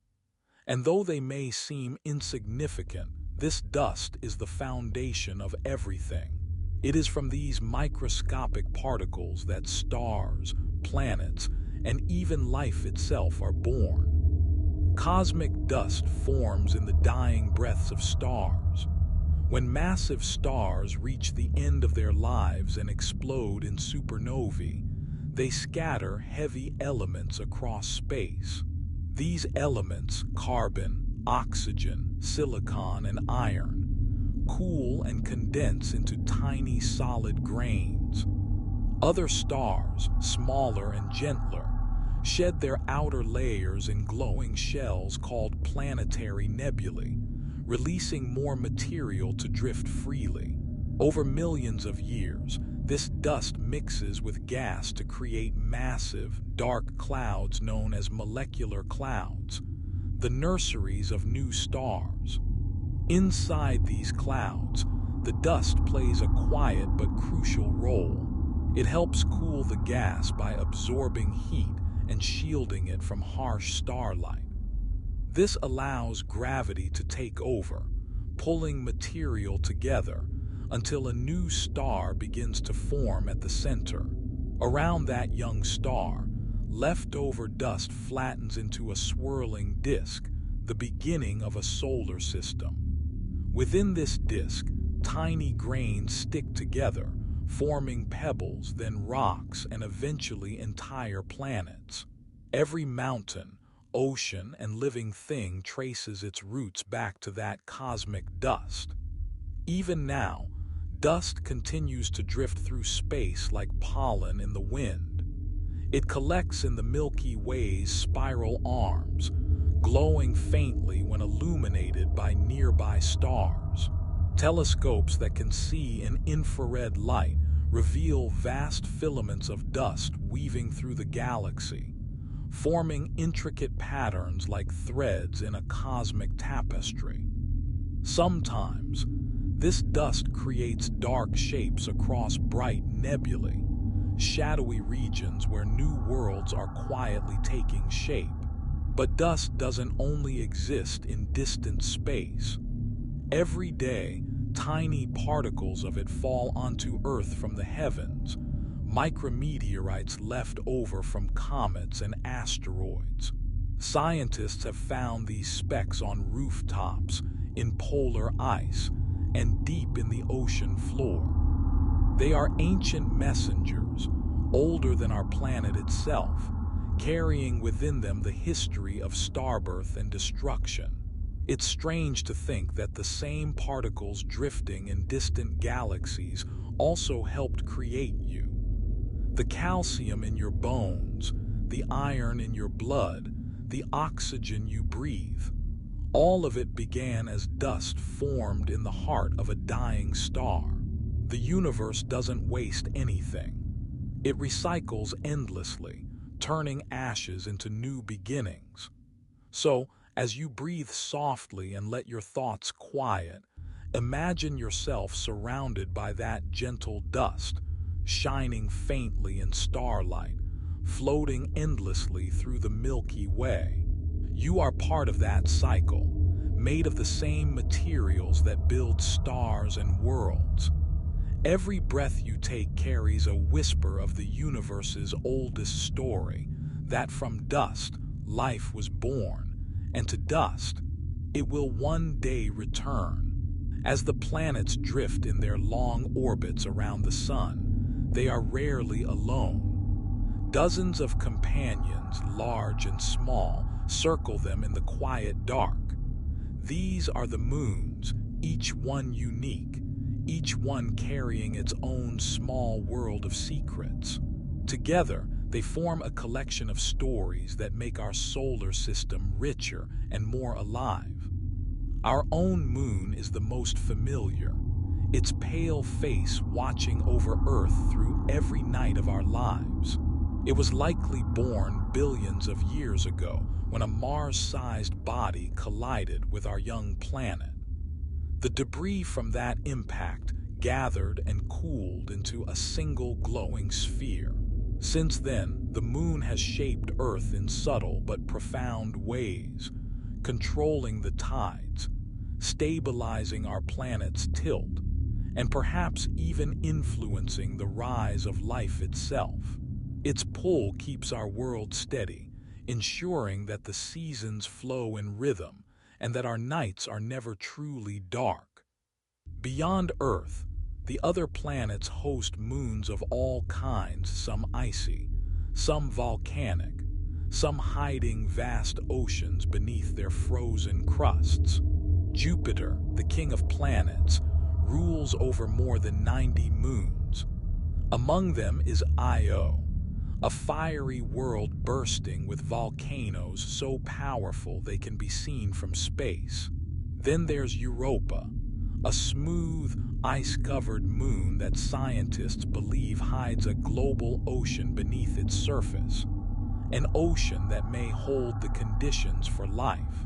And though they may seem insignificant, this dust is the foundation of everything. It is from these microscopic particles that stars, planets, and even life itself are born. Cosmic dust forms in the dying breaths of stars. When massive stars reach the end of their lives and explode in supernovae, they scatter heavy elements across space. These elements, carbon, oxygen, silicon, and iron, cool and condense into tiny solid grains. Other stars, smaller and gentler, shed their outer layers in glowing shells called planetary nebulae, releasing more material to drift freely. Over millions of years, this dust mixes with gas to create massive, dark clouds known as molecular clouds, the nurseries of new stars. Inside these clouds, the dust plays a quiet but crucial role. It helps cool the gas by absorbing heat and shielding it from harsh starlight. This allows gravity to take over, pulling material together until a new star begins to form at the center. Around that young star, leftover dust flattens into a swirling disk, the beginning of a solar system. Within this disk, tiny grains stick together, forming pebbles, then rocks, and eventually entire planets. Every mountain, ocean, and living thing traces its roots back to that cosmic dust. Even now, dust continues to drift through space like pollen in the wind. It collects in the Milky Way's spiral arms, glowing faintly when illuminated by nearby stars. Telescopes that can see in infrared light reveal vast filaments of dust weaving through the galaxy, forming intricate patterns like threads in a cosmic tapestry. Sometimes, this dust creates dark shapes across bright nebulae, shadowy regions where new worlds are quietly taking shape. But dust doesn't only exist in distant space. Every day, tiny particles of it fall onto Earth from the heavens, micrometeorites left over from comets and asteroids. Scientists have found these specks on rooftops, in polar ice, and deep in the ocean floor. They are ancient messengers, older than our planet itself, carrying within them the history of starbirth and destruction. It's strange to think that the same particles drifting in distant galaxies also helped create you. The calcium in your bones, the iron in your blood, the oxygen you breathe. All of it began as dust formed in the heart of a dying star. The universe doesn't waste anything. It recycles endlessly, turning ashes into new beginnings. So, as you breathe softly and let your thoughts quiet, imagine yourself surrounded by that gentle dust, shining faintly in starlight, floating endlessly through the Milky Way. You are part of that cycle, made of the same materials that build stars and worlds. Every breath you take carries a whisper of the universe's oldest story, that from dust, life was born, and to dust, it will one day return. As the planets drift in their long orbits around the sun, they are rarely alone. Dozens of companions, large and small, circle them in the quiet dark. These are the moons, each one unique, each one carrying its own small world of secrets. Together, they form a collection of stories that make our solar system richer and more alive. Our own moon is the most familiar, its pale face watching over Earth through every night of our lives. It was likely born billions of years ago when a Mars-sized body collided with our young planet. The debris from that impact gathered and cooled into a single glowing sphere. Since then, the moon has shaped Earth in subtle but profound ways, controlling the tides, stabilizing our planet's tilt, and perhaps even influencing the rise of life itself. Its pull keeps our world steady, ensuring that the seasons flow in rhythm and that our nights are never truly dark. Beyond Earth, the other planets host moons of all kinds, some icy, some volcanic, some hiding vast oceans beneath their frozen crusts. Jupiter, the king of planets, rules over more than 90 moons. Among them is Io, a fiery world bursting with volcanoes so powerful they can be seen from space. Then there's Europa, a smooth, ice-covered moon that scientists believe hides a global ocean beneath its surface, an ocean that may hold the conditions for life.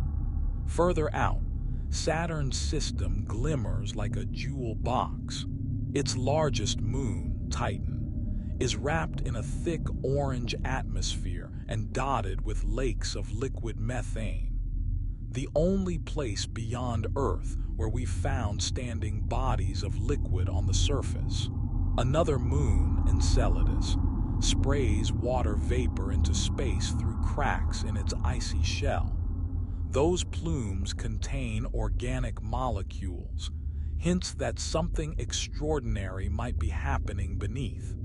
Further out, Saturn's system glimmers like a jewel box. Its largest moon, Titan, is wrapped in a thick orange atmosphere and dotted with lakes of liquid methane. The only place beyond Earth where we've found standing bodies of liquid on the surface. Another moon, Enceladus, sprays water vapor into space through cracks in its icy shell. Those plumes contain organic molecules, hints that something extraordinary might be happening beneath.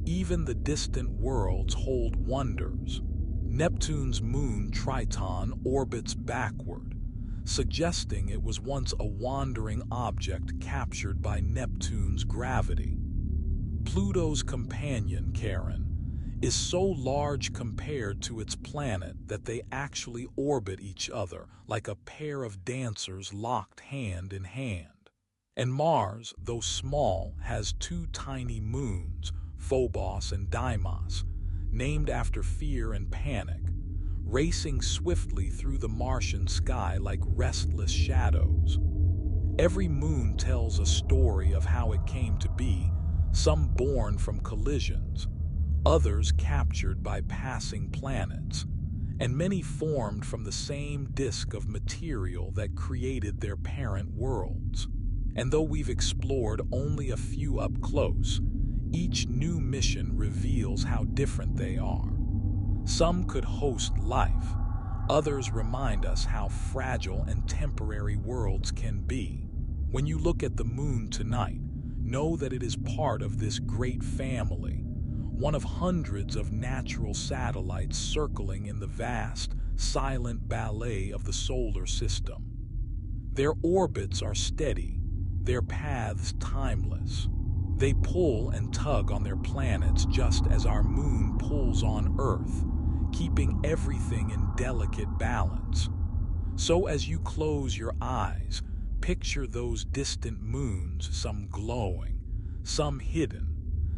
Even the distant worlds hold wonders. Neptune's moon Triton orbits backward, suggesting it was once a wandering object captured by Neptune's gravity. Pluto's companion, Charon, is so large compared to its planet that they actually orbit each other like a pair of dancers locked hand in hand. And Mars, though small, has two tiny moons, Phobos and Deimos, named after fear and panic, racing swiftly through the Martian sky like restless shadows. Every moon tells a story of how it came to be, some born from collisions, others captured by passing planets, and many formed from the same disk of material that created their parent worlds. And though we've explored only a few up close, each new mission reveals how different they are. Some could host life, others remind us how fragile and temporary worlds can be. When you look at the moon tonight, know that it is part of this great family, one of hundreds of natural satellites circling in the vast, silent ballet of the solar system. Their orbits are steady, their paths timeless. They pull and tug on their planets just as our moon pulls on Earth, keeping everything in delicate balance. So as you close your eyes, picture those distant moons, some glowing, some hidden,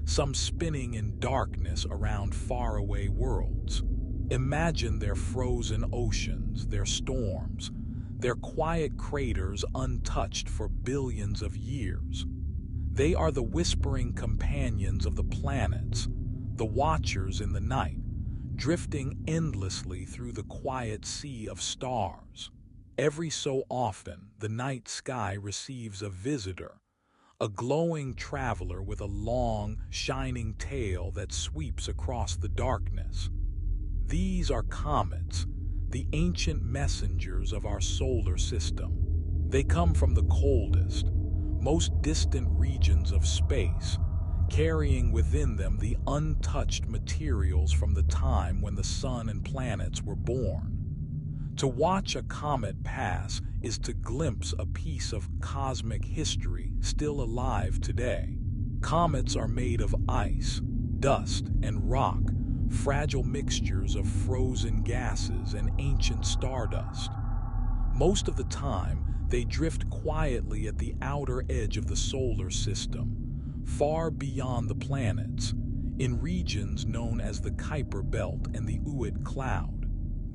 some spinning in darkness around faraway worlds. Imagine their frozen oceans, their storms, their quiet craters untouched for billions of years. They are the whispering companions of the planets, the watchers in the night, drifting endlessly through the quiet sea of stars. Every so often, the night sky receives a visitor, a glowing traveler with a long, shining tail that sweeps across the darkness. These are comets, the ancient messengers of our solar system. They come from the coldest, most distant regions of space, carrying within them the untouched materials from the time when the sun and planets were born. To watch a comet pass is to glimpse a piece of cosmic history still alive today. Comets are made of ice, dust, and rock, fragile mixtures of frozen gases and ancient stardust. Most of the time, they drift quietly at the outer edge of the solar system, far beyond the planets, in regions known as the Kuiper Belt and the Oort Cloud.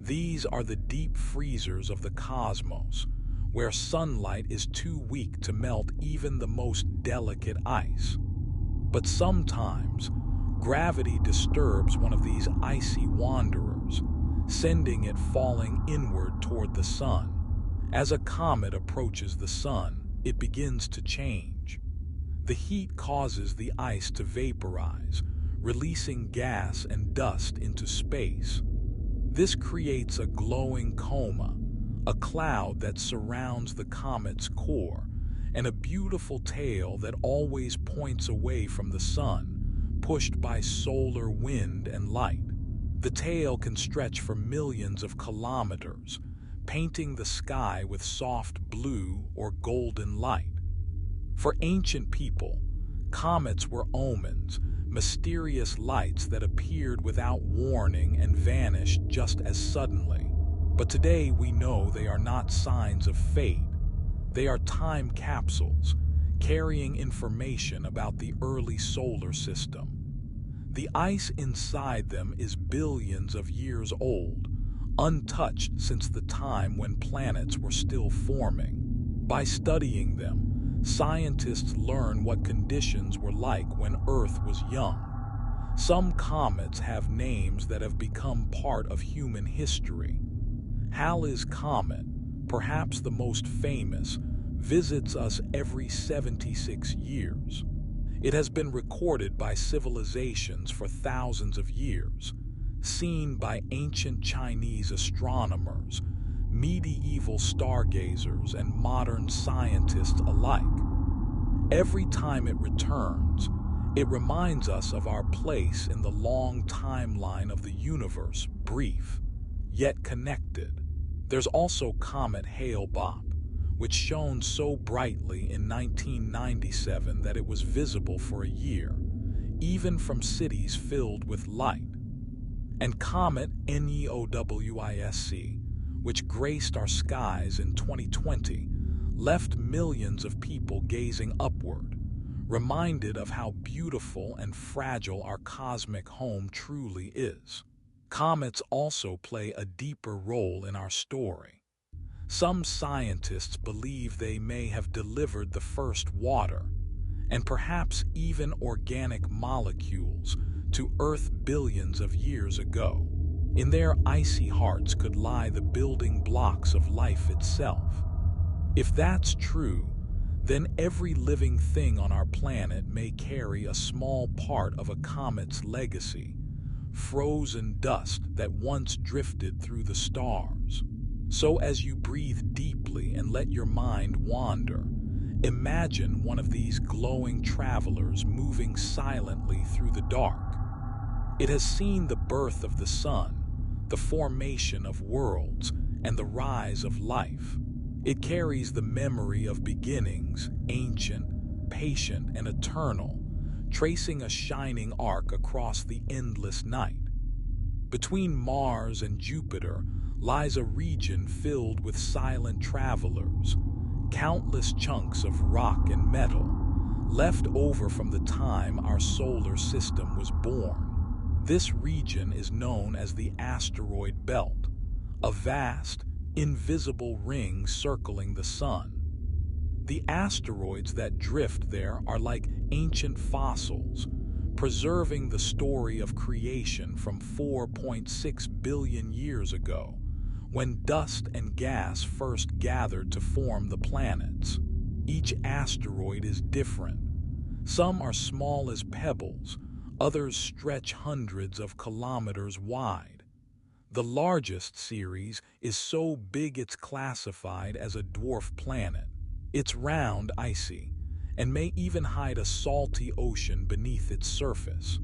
These are the deep freezers of the cosmos, where sunlight is too weak to melt even the most delicate ice. But sometimes, gravity disturbs one of these icy wanderers, sending it falling inward toward the sun. As a comet approaches the sun, it begins to change. The heat causes the ice to vaporize, releasing gas and dust into space. This creates a glowing coma, a cloud that surrounds the comet's core, and a beautiful tail that always points away from the sun, pushed by solar wind and light. The tail can stretch for millions of kilometers, painting the sky with soft blue or golden light. For ancient people, comets were omens, mysterious lights that appeared without warning and vanished just as suddenly. But today we know they are not signs of fate. They are time capsules, carrying information about the early solar system. The ice inside them is billions of years old, untouched since the time when planets were still forming. By studying them, scientists learn what conditions were like when Earth was young. Some comets have names that have become part of human history. Halley's Comet, perhaps the most famous, visits us every 76 years. It has been recorded by civilizations for thousands of years, seen by ancient Chinese astronomers, medieval stargazers, and modern scientists alike. Every time it returns, it reminds us of our place in the long timeline of the universe, brief, yet connected. There's also Comet Hale-Bopp, which shone so brightly in 1997 that it was visible for a year, even from cities filled with light. and comet NEOWISC, which graced our skies in 2020, left millions of people gazing upward, reminded of how beautiful and fragile our cosmic home truly is. Comets also play a deeper role in our story. Some scientists believe they may have delivered the first water, and perhaps even organic molecules, to Earth billions of years ago. In their icy hearts could lie the building blocks of life itself. If that's true, then every living thing on our planet may carry a small part of a comet's legacy, frozen dust that once drifted through the stars. So as you breathe deeply and let your mind wander, imagine one of these glowing travelers moving silently through the dark. It has seen the birth of the sun, the formation of worlds, and the rise of life. It carries the memory of beginnings, ancient, patient, and eternal, tracing a shining arc across the endless night. Between Mars and Jupiter lies a region filled with silent travelers, countless chunks of rock and metal, left over from the time our solar system was born. This region is known as the asteroid belt, a vast, invisible ring circling the sun. The asteroids that drift there are like ancient fossils, preserving the story of creation from 4.6 billion years ago, when dust and gas first gathered to form the planets. Each asteroid is different. Some are small as pebbles, others stretch hundreds of kilometers wide. The largest series is so big it's classified as a dwarf planet. It's round, icy, and may even hide a salty ocean beneath its surface.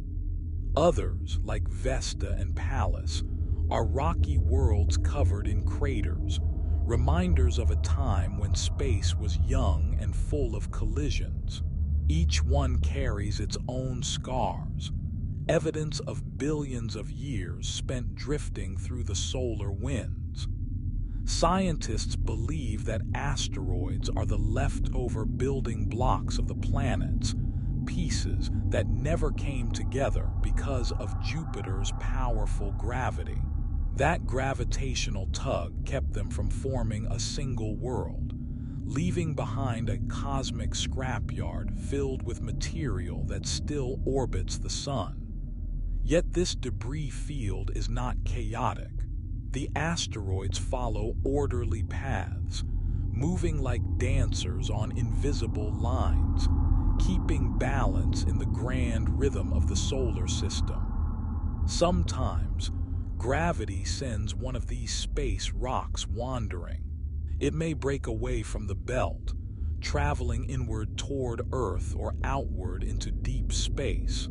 Others, like Vesta and Pallas, are rocky worlds covered in craters, reminders of a time when space was young and full of collisions. Each one carries its own scars, evidence of billions of years spent drifting through the solar winds. Scientists believe that asteroids are the leftover building blocks of the planets, pieces that never came together because of Jupiter's powerful gravity. That gravitational tug kept them from forming a single world, leaving behind a cosmic scrapyard filled with material that still orbits the sun. Yet this debris field is not chaotic. The asteroids follow orderly paths, moving like dancers on invisible lines, keeping balance in the grand rhythm of the solar system. Sometimes, gravity sends one of these space rocks wandering. It may break away from the belt, traveling inward toward Earth or outward into deep space.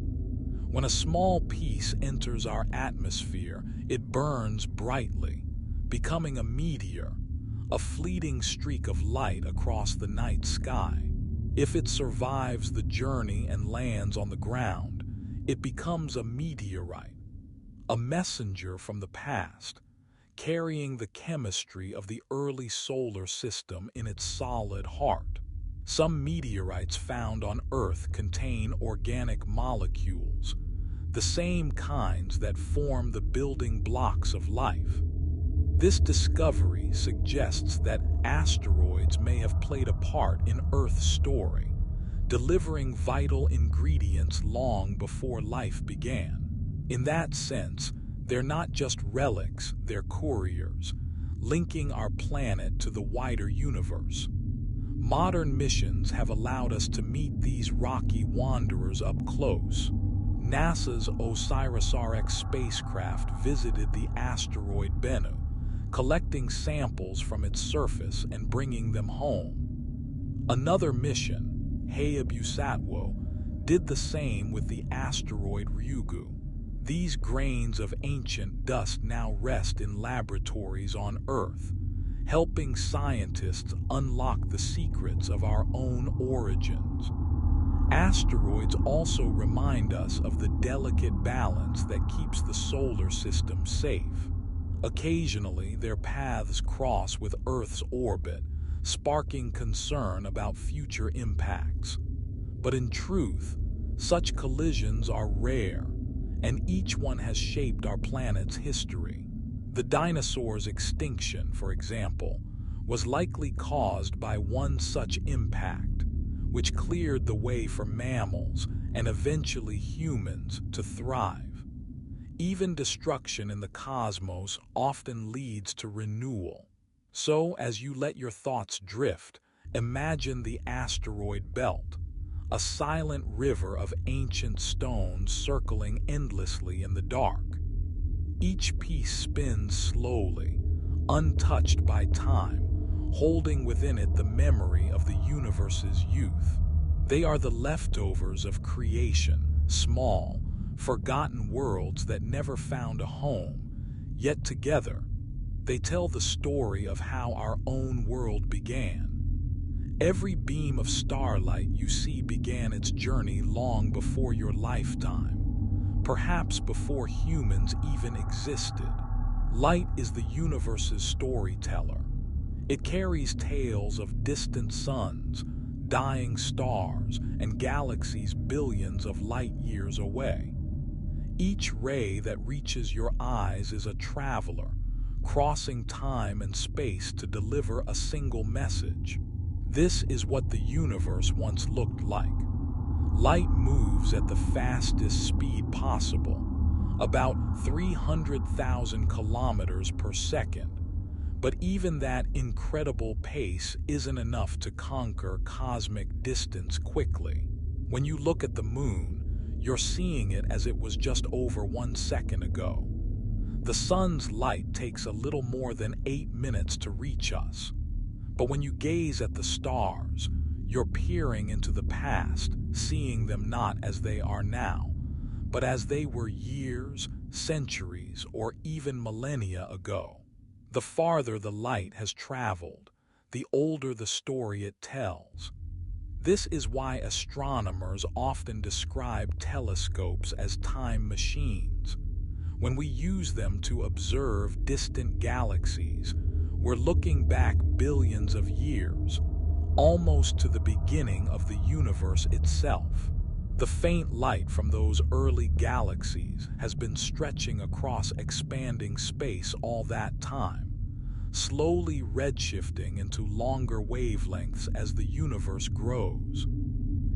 When a small piece enters our atmosphere, it burns brightly, becoming a meteor, a fleeting streak of light across the night sky. If it survives the journey and lands on the ground, it becomes a meteorite, a messenger from the past, carrying the chemistry of the early solar system in its solid heart. Some meteorites found on Earth contain organic molecules, the same kinds that form the building blocks of life. This discovery suggests that asteroids may have played a part in Earth's story, delivering vital ingredients long before life began. In that sense, they're not just relics, they're couriers, linking our planet to the wider universe. Modern missions have allowed us to meet these rocky wanderers up close. NASA's OSIRIS-REx spacecraft visited the asteroid Bennu, collecting samples from its surface and bringing them home. Another mission, Hayabusa, did the same with the asteroid Ryugu. These grains of ancient dust now rest in laboratories on Earth, helping scientists unlock the secrets of our own origins. Asteroids also remind us of the delicate balance that keeps the solar system safe. Occasionally, their paths cross with Earth's orbit, sparking concern about future impacts. But in truth, such collisions are rare, and each one has shaped our planet's history. The dinosaurs' extinction, for example, was likely caused by one such impact, which cleared the way for mammals and eventually humans to thrive. Even destruction in the cosmos often leads to renewal. So, as you let your thoughts drift, imagine the asteroid belt, a silent river of ancient stones circling endlessly in the dark. Each piece spins slowly, untouched by time, holding within it the memory of the universe's youth. They are the leftovers of creation, small, forgotten worlds that never found a home, yet together, they tell the story of how our own world began. Every beam of starlight you see began its journey long before your lifetime, perhaps before humans even existed. Light is the universe's storyteller. It carries tales of distant suns, dying stars, and galaxies billions of light years away. Each ray that reaches your eyes is a traveler, crossing time and space to deliver a single message. This is what the universe once looked like. Light moves at the fastest speed possible, about 300,000 kilometers per second. But even that incredible pace isn't enough to conquer cosmic distance quickly. When you look at the moon, you're seeing it as it was just over 1 second ago. The sun's light takes a little more than 8 minutes to reach us. But when you gaze at the stars, you're peering into the past, seeing them not as they are now, but as they were years, centuries, or even millennia ago. The farther the light has traveled, the older the story it tells. This is why astronomers often describe telescopes as time machines. When we use them to observe distant galaxies, we're looking back billions of years, almost to the beginning of the universe itself. The faint light from those early galaxies has been stretching across expanding space all that time, slowly redshifting into longer wavelengths as the universe grows.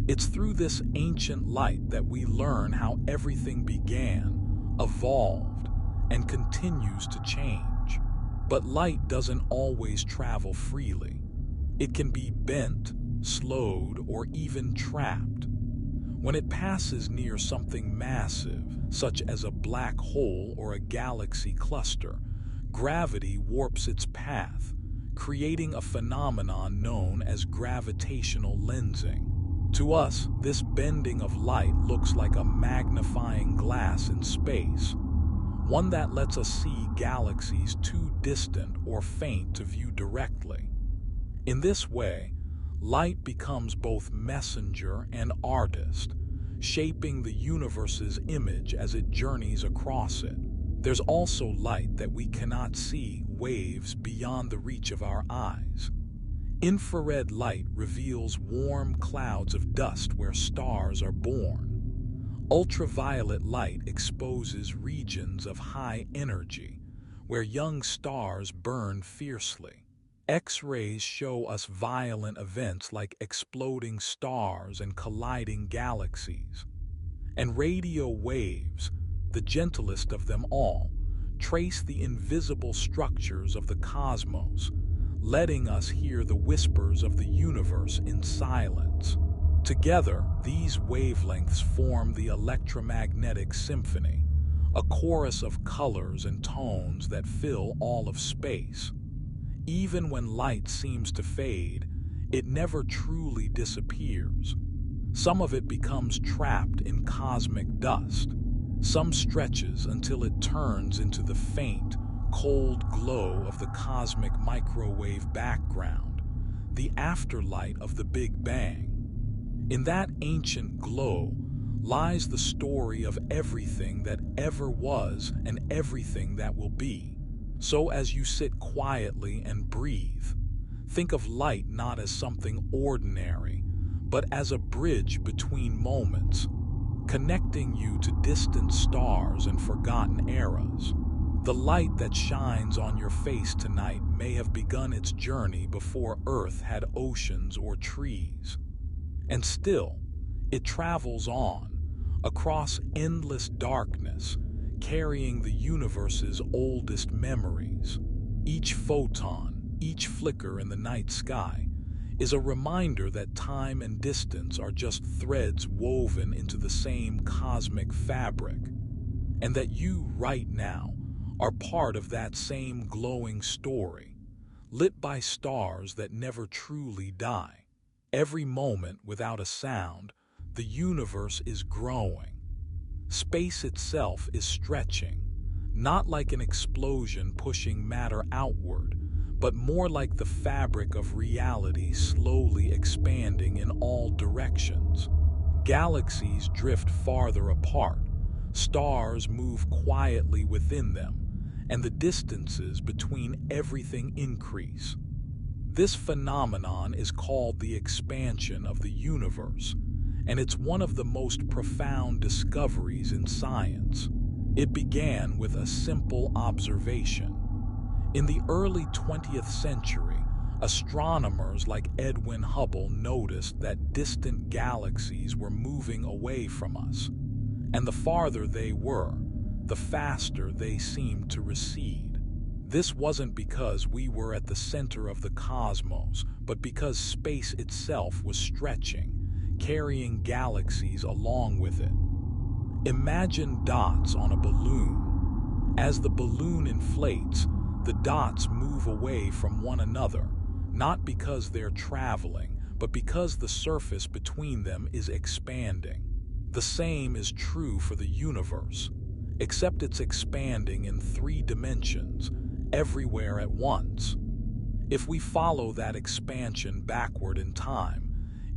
It's through this ancient light that we learn how everything began, evolved, and continues to change. But light doesn't always travel freely. It can be bent, slowed, or even trapped. When it passes near something massive, such as a black hole or a galaxy cluster, gravity warps its path, creating a phenomenon known as gravitational lensing. To us, this bending of light looks like a magnifying glass in space, one that lets us see galaxies too distant or faint to view directly. In this way, light becomes both messenger and artist, shaping the universe's image as it journeys across it. There's also light that we cannot see, waves beyond the reach of our eyes. Infrared light reveals warm clouds of dust where stars are born. Ultraviolet light exposes regions of high energy, where young stars burn fiercely. X-rays show us violent events like exploding stars and colliding galaxies. And radio waves, the gentlest of them all, trace the invisible structures of the cosmos, letting us hear the whispers of the universe in silence. Together, these wavelengths form the electromagnetic symphony, a chorus of colors and tones that fill all of space. Even when light seems to fade, it never truly disappears. Some of it becomes trapped in cosmic dust. Some stretches until it turns into the faint, cold glow of the cosmic microwave background, the afterlight of the Big Bang. In that ancient glow lies the story of everything that ever was and everything that will be. So as you sit quietly and breathe, think of light not as something ordinary, but as a bridge between moments, connecting you to distant stars and forgotten eras. The light that shines on your face tonight may have begun its journey before Earth had oceans or trees. And still, it travels on, across endless darkness, carrying the universe's oldest memories. Each photon, each flicker in the night sky, is a reminder that time and distance are just threads woven into the same cosmic fabric, and that you, right now, are part of that same glowing story, lit by stars that never truly die. Every moment, without a sound, the universe is growing. Space itself is stretching, not like an explosion pushing matter outward, but more like the fabric of reality slowly expanding in all directions. Galaxies drift farther apart, stars move quietly within them, and the distances between everything increase. This phenomenon is called the expansion of the universe, and it's one of the most profound discoveries in science. It began with a simple observation. In the early 20th century, astronomers like Edwin Hubble noticed that distant galaxies were moving away from us, and the farther they were, the faster they seemed to recede. This wasn't because we were at the center of the cosmos, but because space itself was stretching, carrying galaxies along with it. Imagine dots on a balloon. As the balloon inflates, the dots move away from one another, not because they're traveling, but because the surface between them is expanding. The same is true for the universe, except it's expanding in 3 dimensions, everywhere at once. If we follow that expansion backward in time,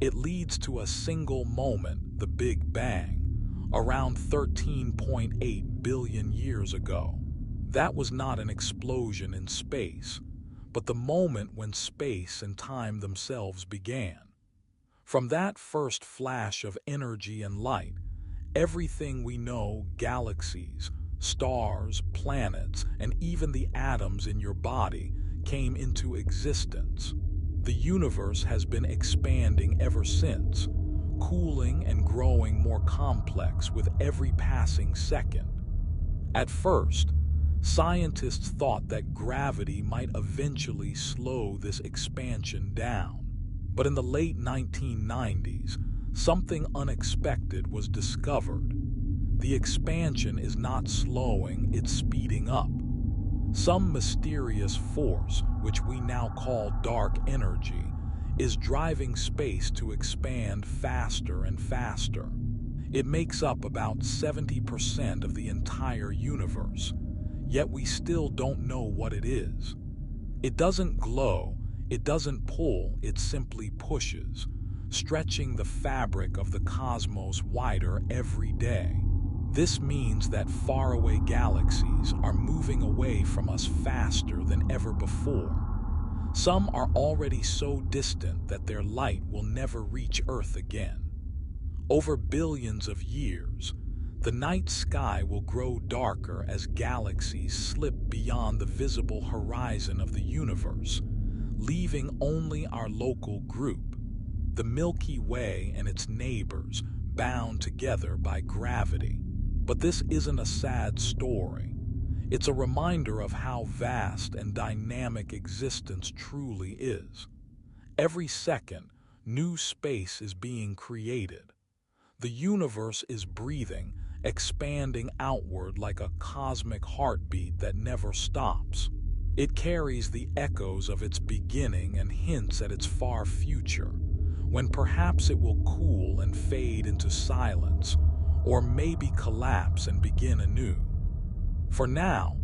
it leads to a single moment, the Big Bang, around 13.8 billion years ago. That was not an explosion in space, but the moment when space and time themselves began. From that first flash of energy and light, everything we know, galaxies, stars, planets, and even the atoms in your body, came into existence. The universe has been expanding ever since, cooling and growing more complex with every passing second. At first, scientists thought that gravity might eventually slow this expansion down. But in the late 1990s, something unexpected was discovered. The expansion is not slowing, it's speeding up. Some mysterious force, which we now call dark energy, is driving space to expand faster and faster. It makes up about 70% of the entire universe, yet we still don't know what it is. It doesn't glow, it doesn't pull, it simply pushes, stretching the fabric of the cosmos wider every day. This means that faraway galaxies are moving away from us faster than ever before. Some are already so distant that their light will never reach Earth again. Over billions of years, the night sky will grow darker as galaxies slip beyond the visible horizon of the universe, leaving only our local group, the Milky Way and its neighbors, bound together by gravity. But this isn't a sad story. It's a reminder of how vast and dynamic existence truly is. Every second, new space is being created. The universe is breathing, expanding outward like a cosmic heartbeat that never stops. It carries the echoes of its beginning and hints at its far future, when perhaps it will cool and fade into silence, or maybe collapse and begin anew. For now,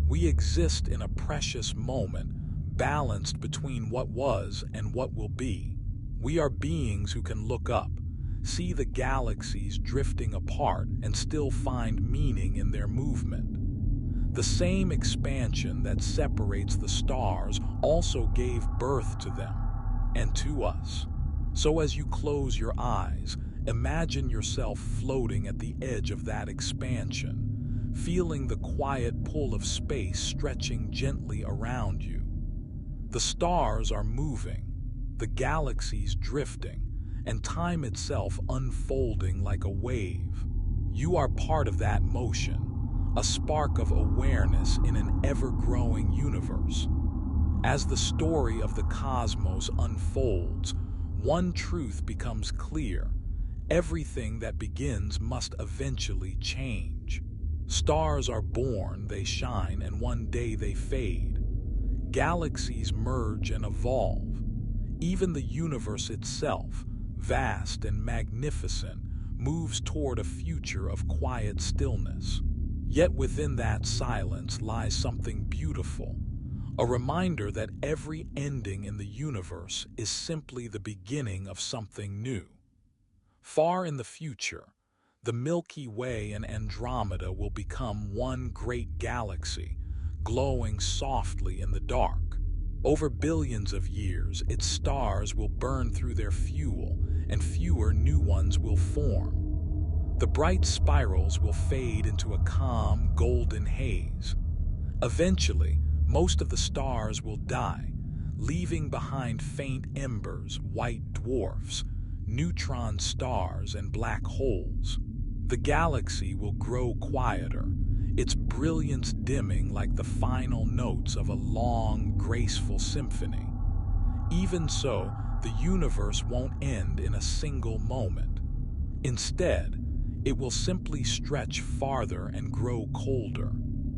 we exist in a precious moment, balanced between what was and what will be. We are beings who can look up, see the galaxies drifting apart and still find meaning in their movement. The same expansion that separates the stars also gave birth to them and to us. So as you close your eyes, imagine yourself floating at the edge of that expansion, feeling the quiet pull of space stretching gently around you. The stars are moving, the galaxies drifting, and time itself unfolding like a wave. You are part of that motion, a spark of awareness in an ever-growing universe. As the story of the cosmos unfolds, one truth becomes clear: everything that begins must eventually change. Stars are born, they shine, and one day they fade. Galaxies merge and evolve. Even the universe itself, vast and magnificent, moves toward a future of quiet stillness. Yet within that silence lies something beautiful, a reminder that every ending in the universe is simply the beginning of something new. Far in the future, the Milky Way and Andromeda will become one great galaxy, glowing softly in the dark. Over billions of years, its stars will burn through their fuel, and fewer new ones will form. The bright spirals will fade into a calm, golden haze. Eventually, most of the stars will die, leaving behind faint embers, white dwarfs, neutron stars, and black holes. The galaxy will grow quieter, its brilliance dimming like the final notes of a long, graceful symphony. Even so, the universe won't end in a single moment. Instead, it will simply stretch farther and grow colder.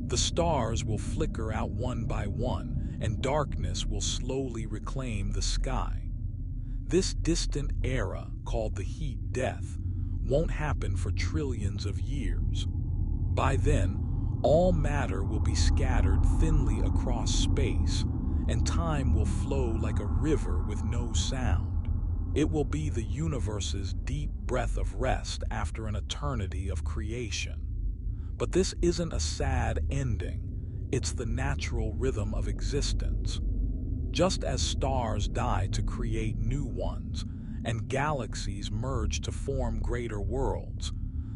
The stars will flicker out one by one, and darkness will slowly reclaim the sky. This distant era, called the heat death, won't happen for trillions of years. By then, all matter will be scattered thinly across space, and time will flow like a river with no sound. It will be the universe's deep breath of rest after an eternity of creation. But this isn't a sad ending, it's the natural rhythm of existence. Just as stars die to create new ones, and galaxies merge to form greater worlds,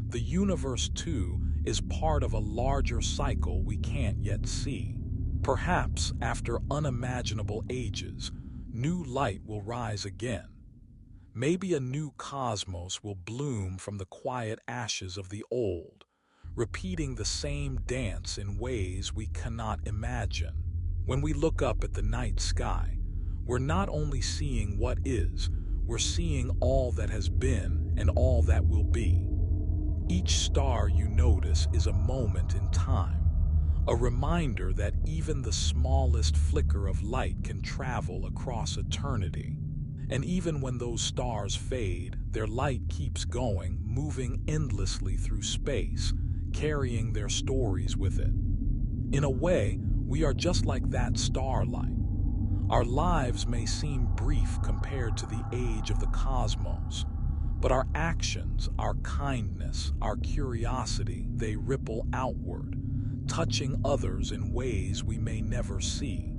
the universe too is part of a larger cycle we can't yet see. Perhaps after unimaginable ages, new light will rise again. Maybe a new cosmos will bloom from the quiet ashes of the old, repeating the same dance in ways we cannot imagine. When we look up at the night sky, we're not only seeing what is, we're seeing all that has been and all that will be. Each star you notice is a moment in time, a reminder that even the smallest flicker of light can travel across eternity. And even when those stars fade, their light keeps going, moving endlessly through space, carrying their stories with it. In a way, we are just like that starlight. Our lives may seem brief compared to the age of the cosmos, but our actions, our kindness, our curiosity, they ripple outward, touching others in ways we may never see.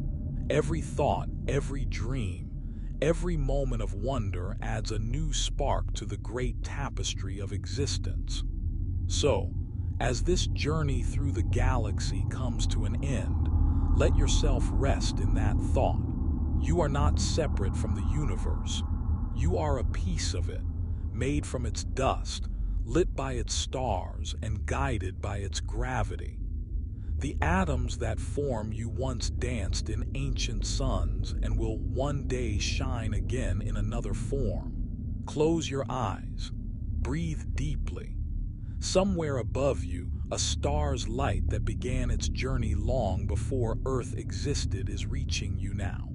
Every thought, every dream, every moment of wonder adds a new spark to the great tapestry of existence. So, as this journey through the galaxy comes to an end, let yourself rest in that thought. You are not separate from the universe. You are a piece of it, made from its dust, lit by its stars, and guided by its gravity. The atoms that form you once danced in ancient suns and will one day shine again in another form. Close your eyes. Breathe deeply. Somewhere above you, a star's light that began its journey long before Earth existed is reaching you now.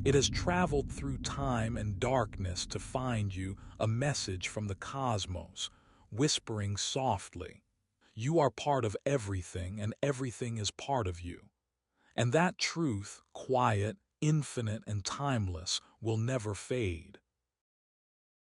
It has traveled through time and darkness to find you, a message from the cosmos, whispering softly. You are part of everything, and everything is part of you. And that truth, quiet, infinite, and timeless, will never fade.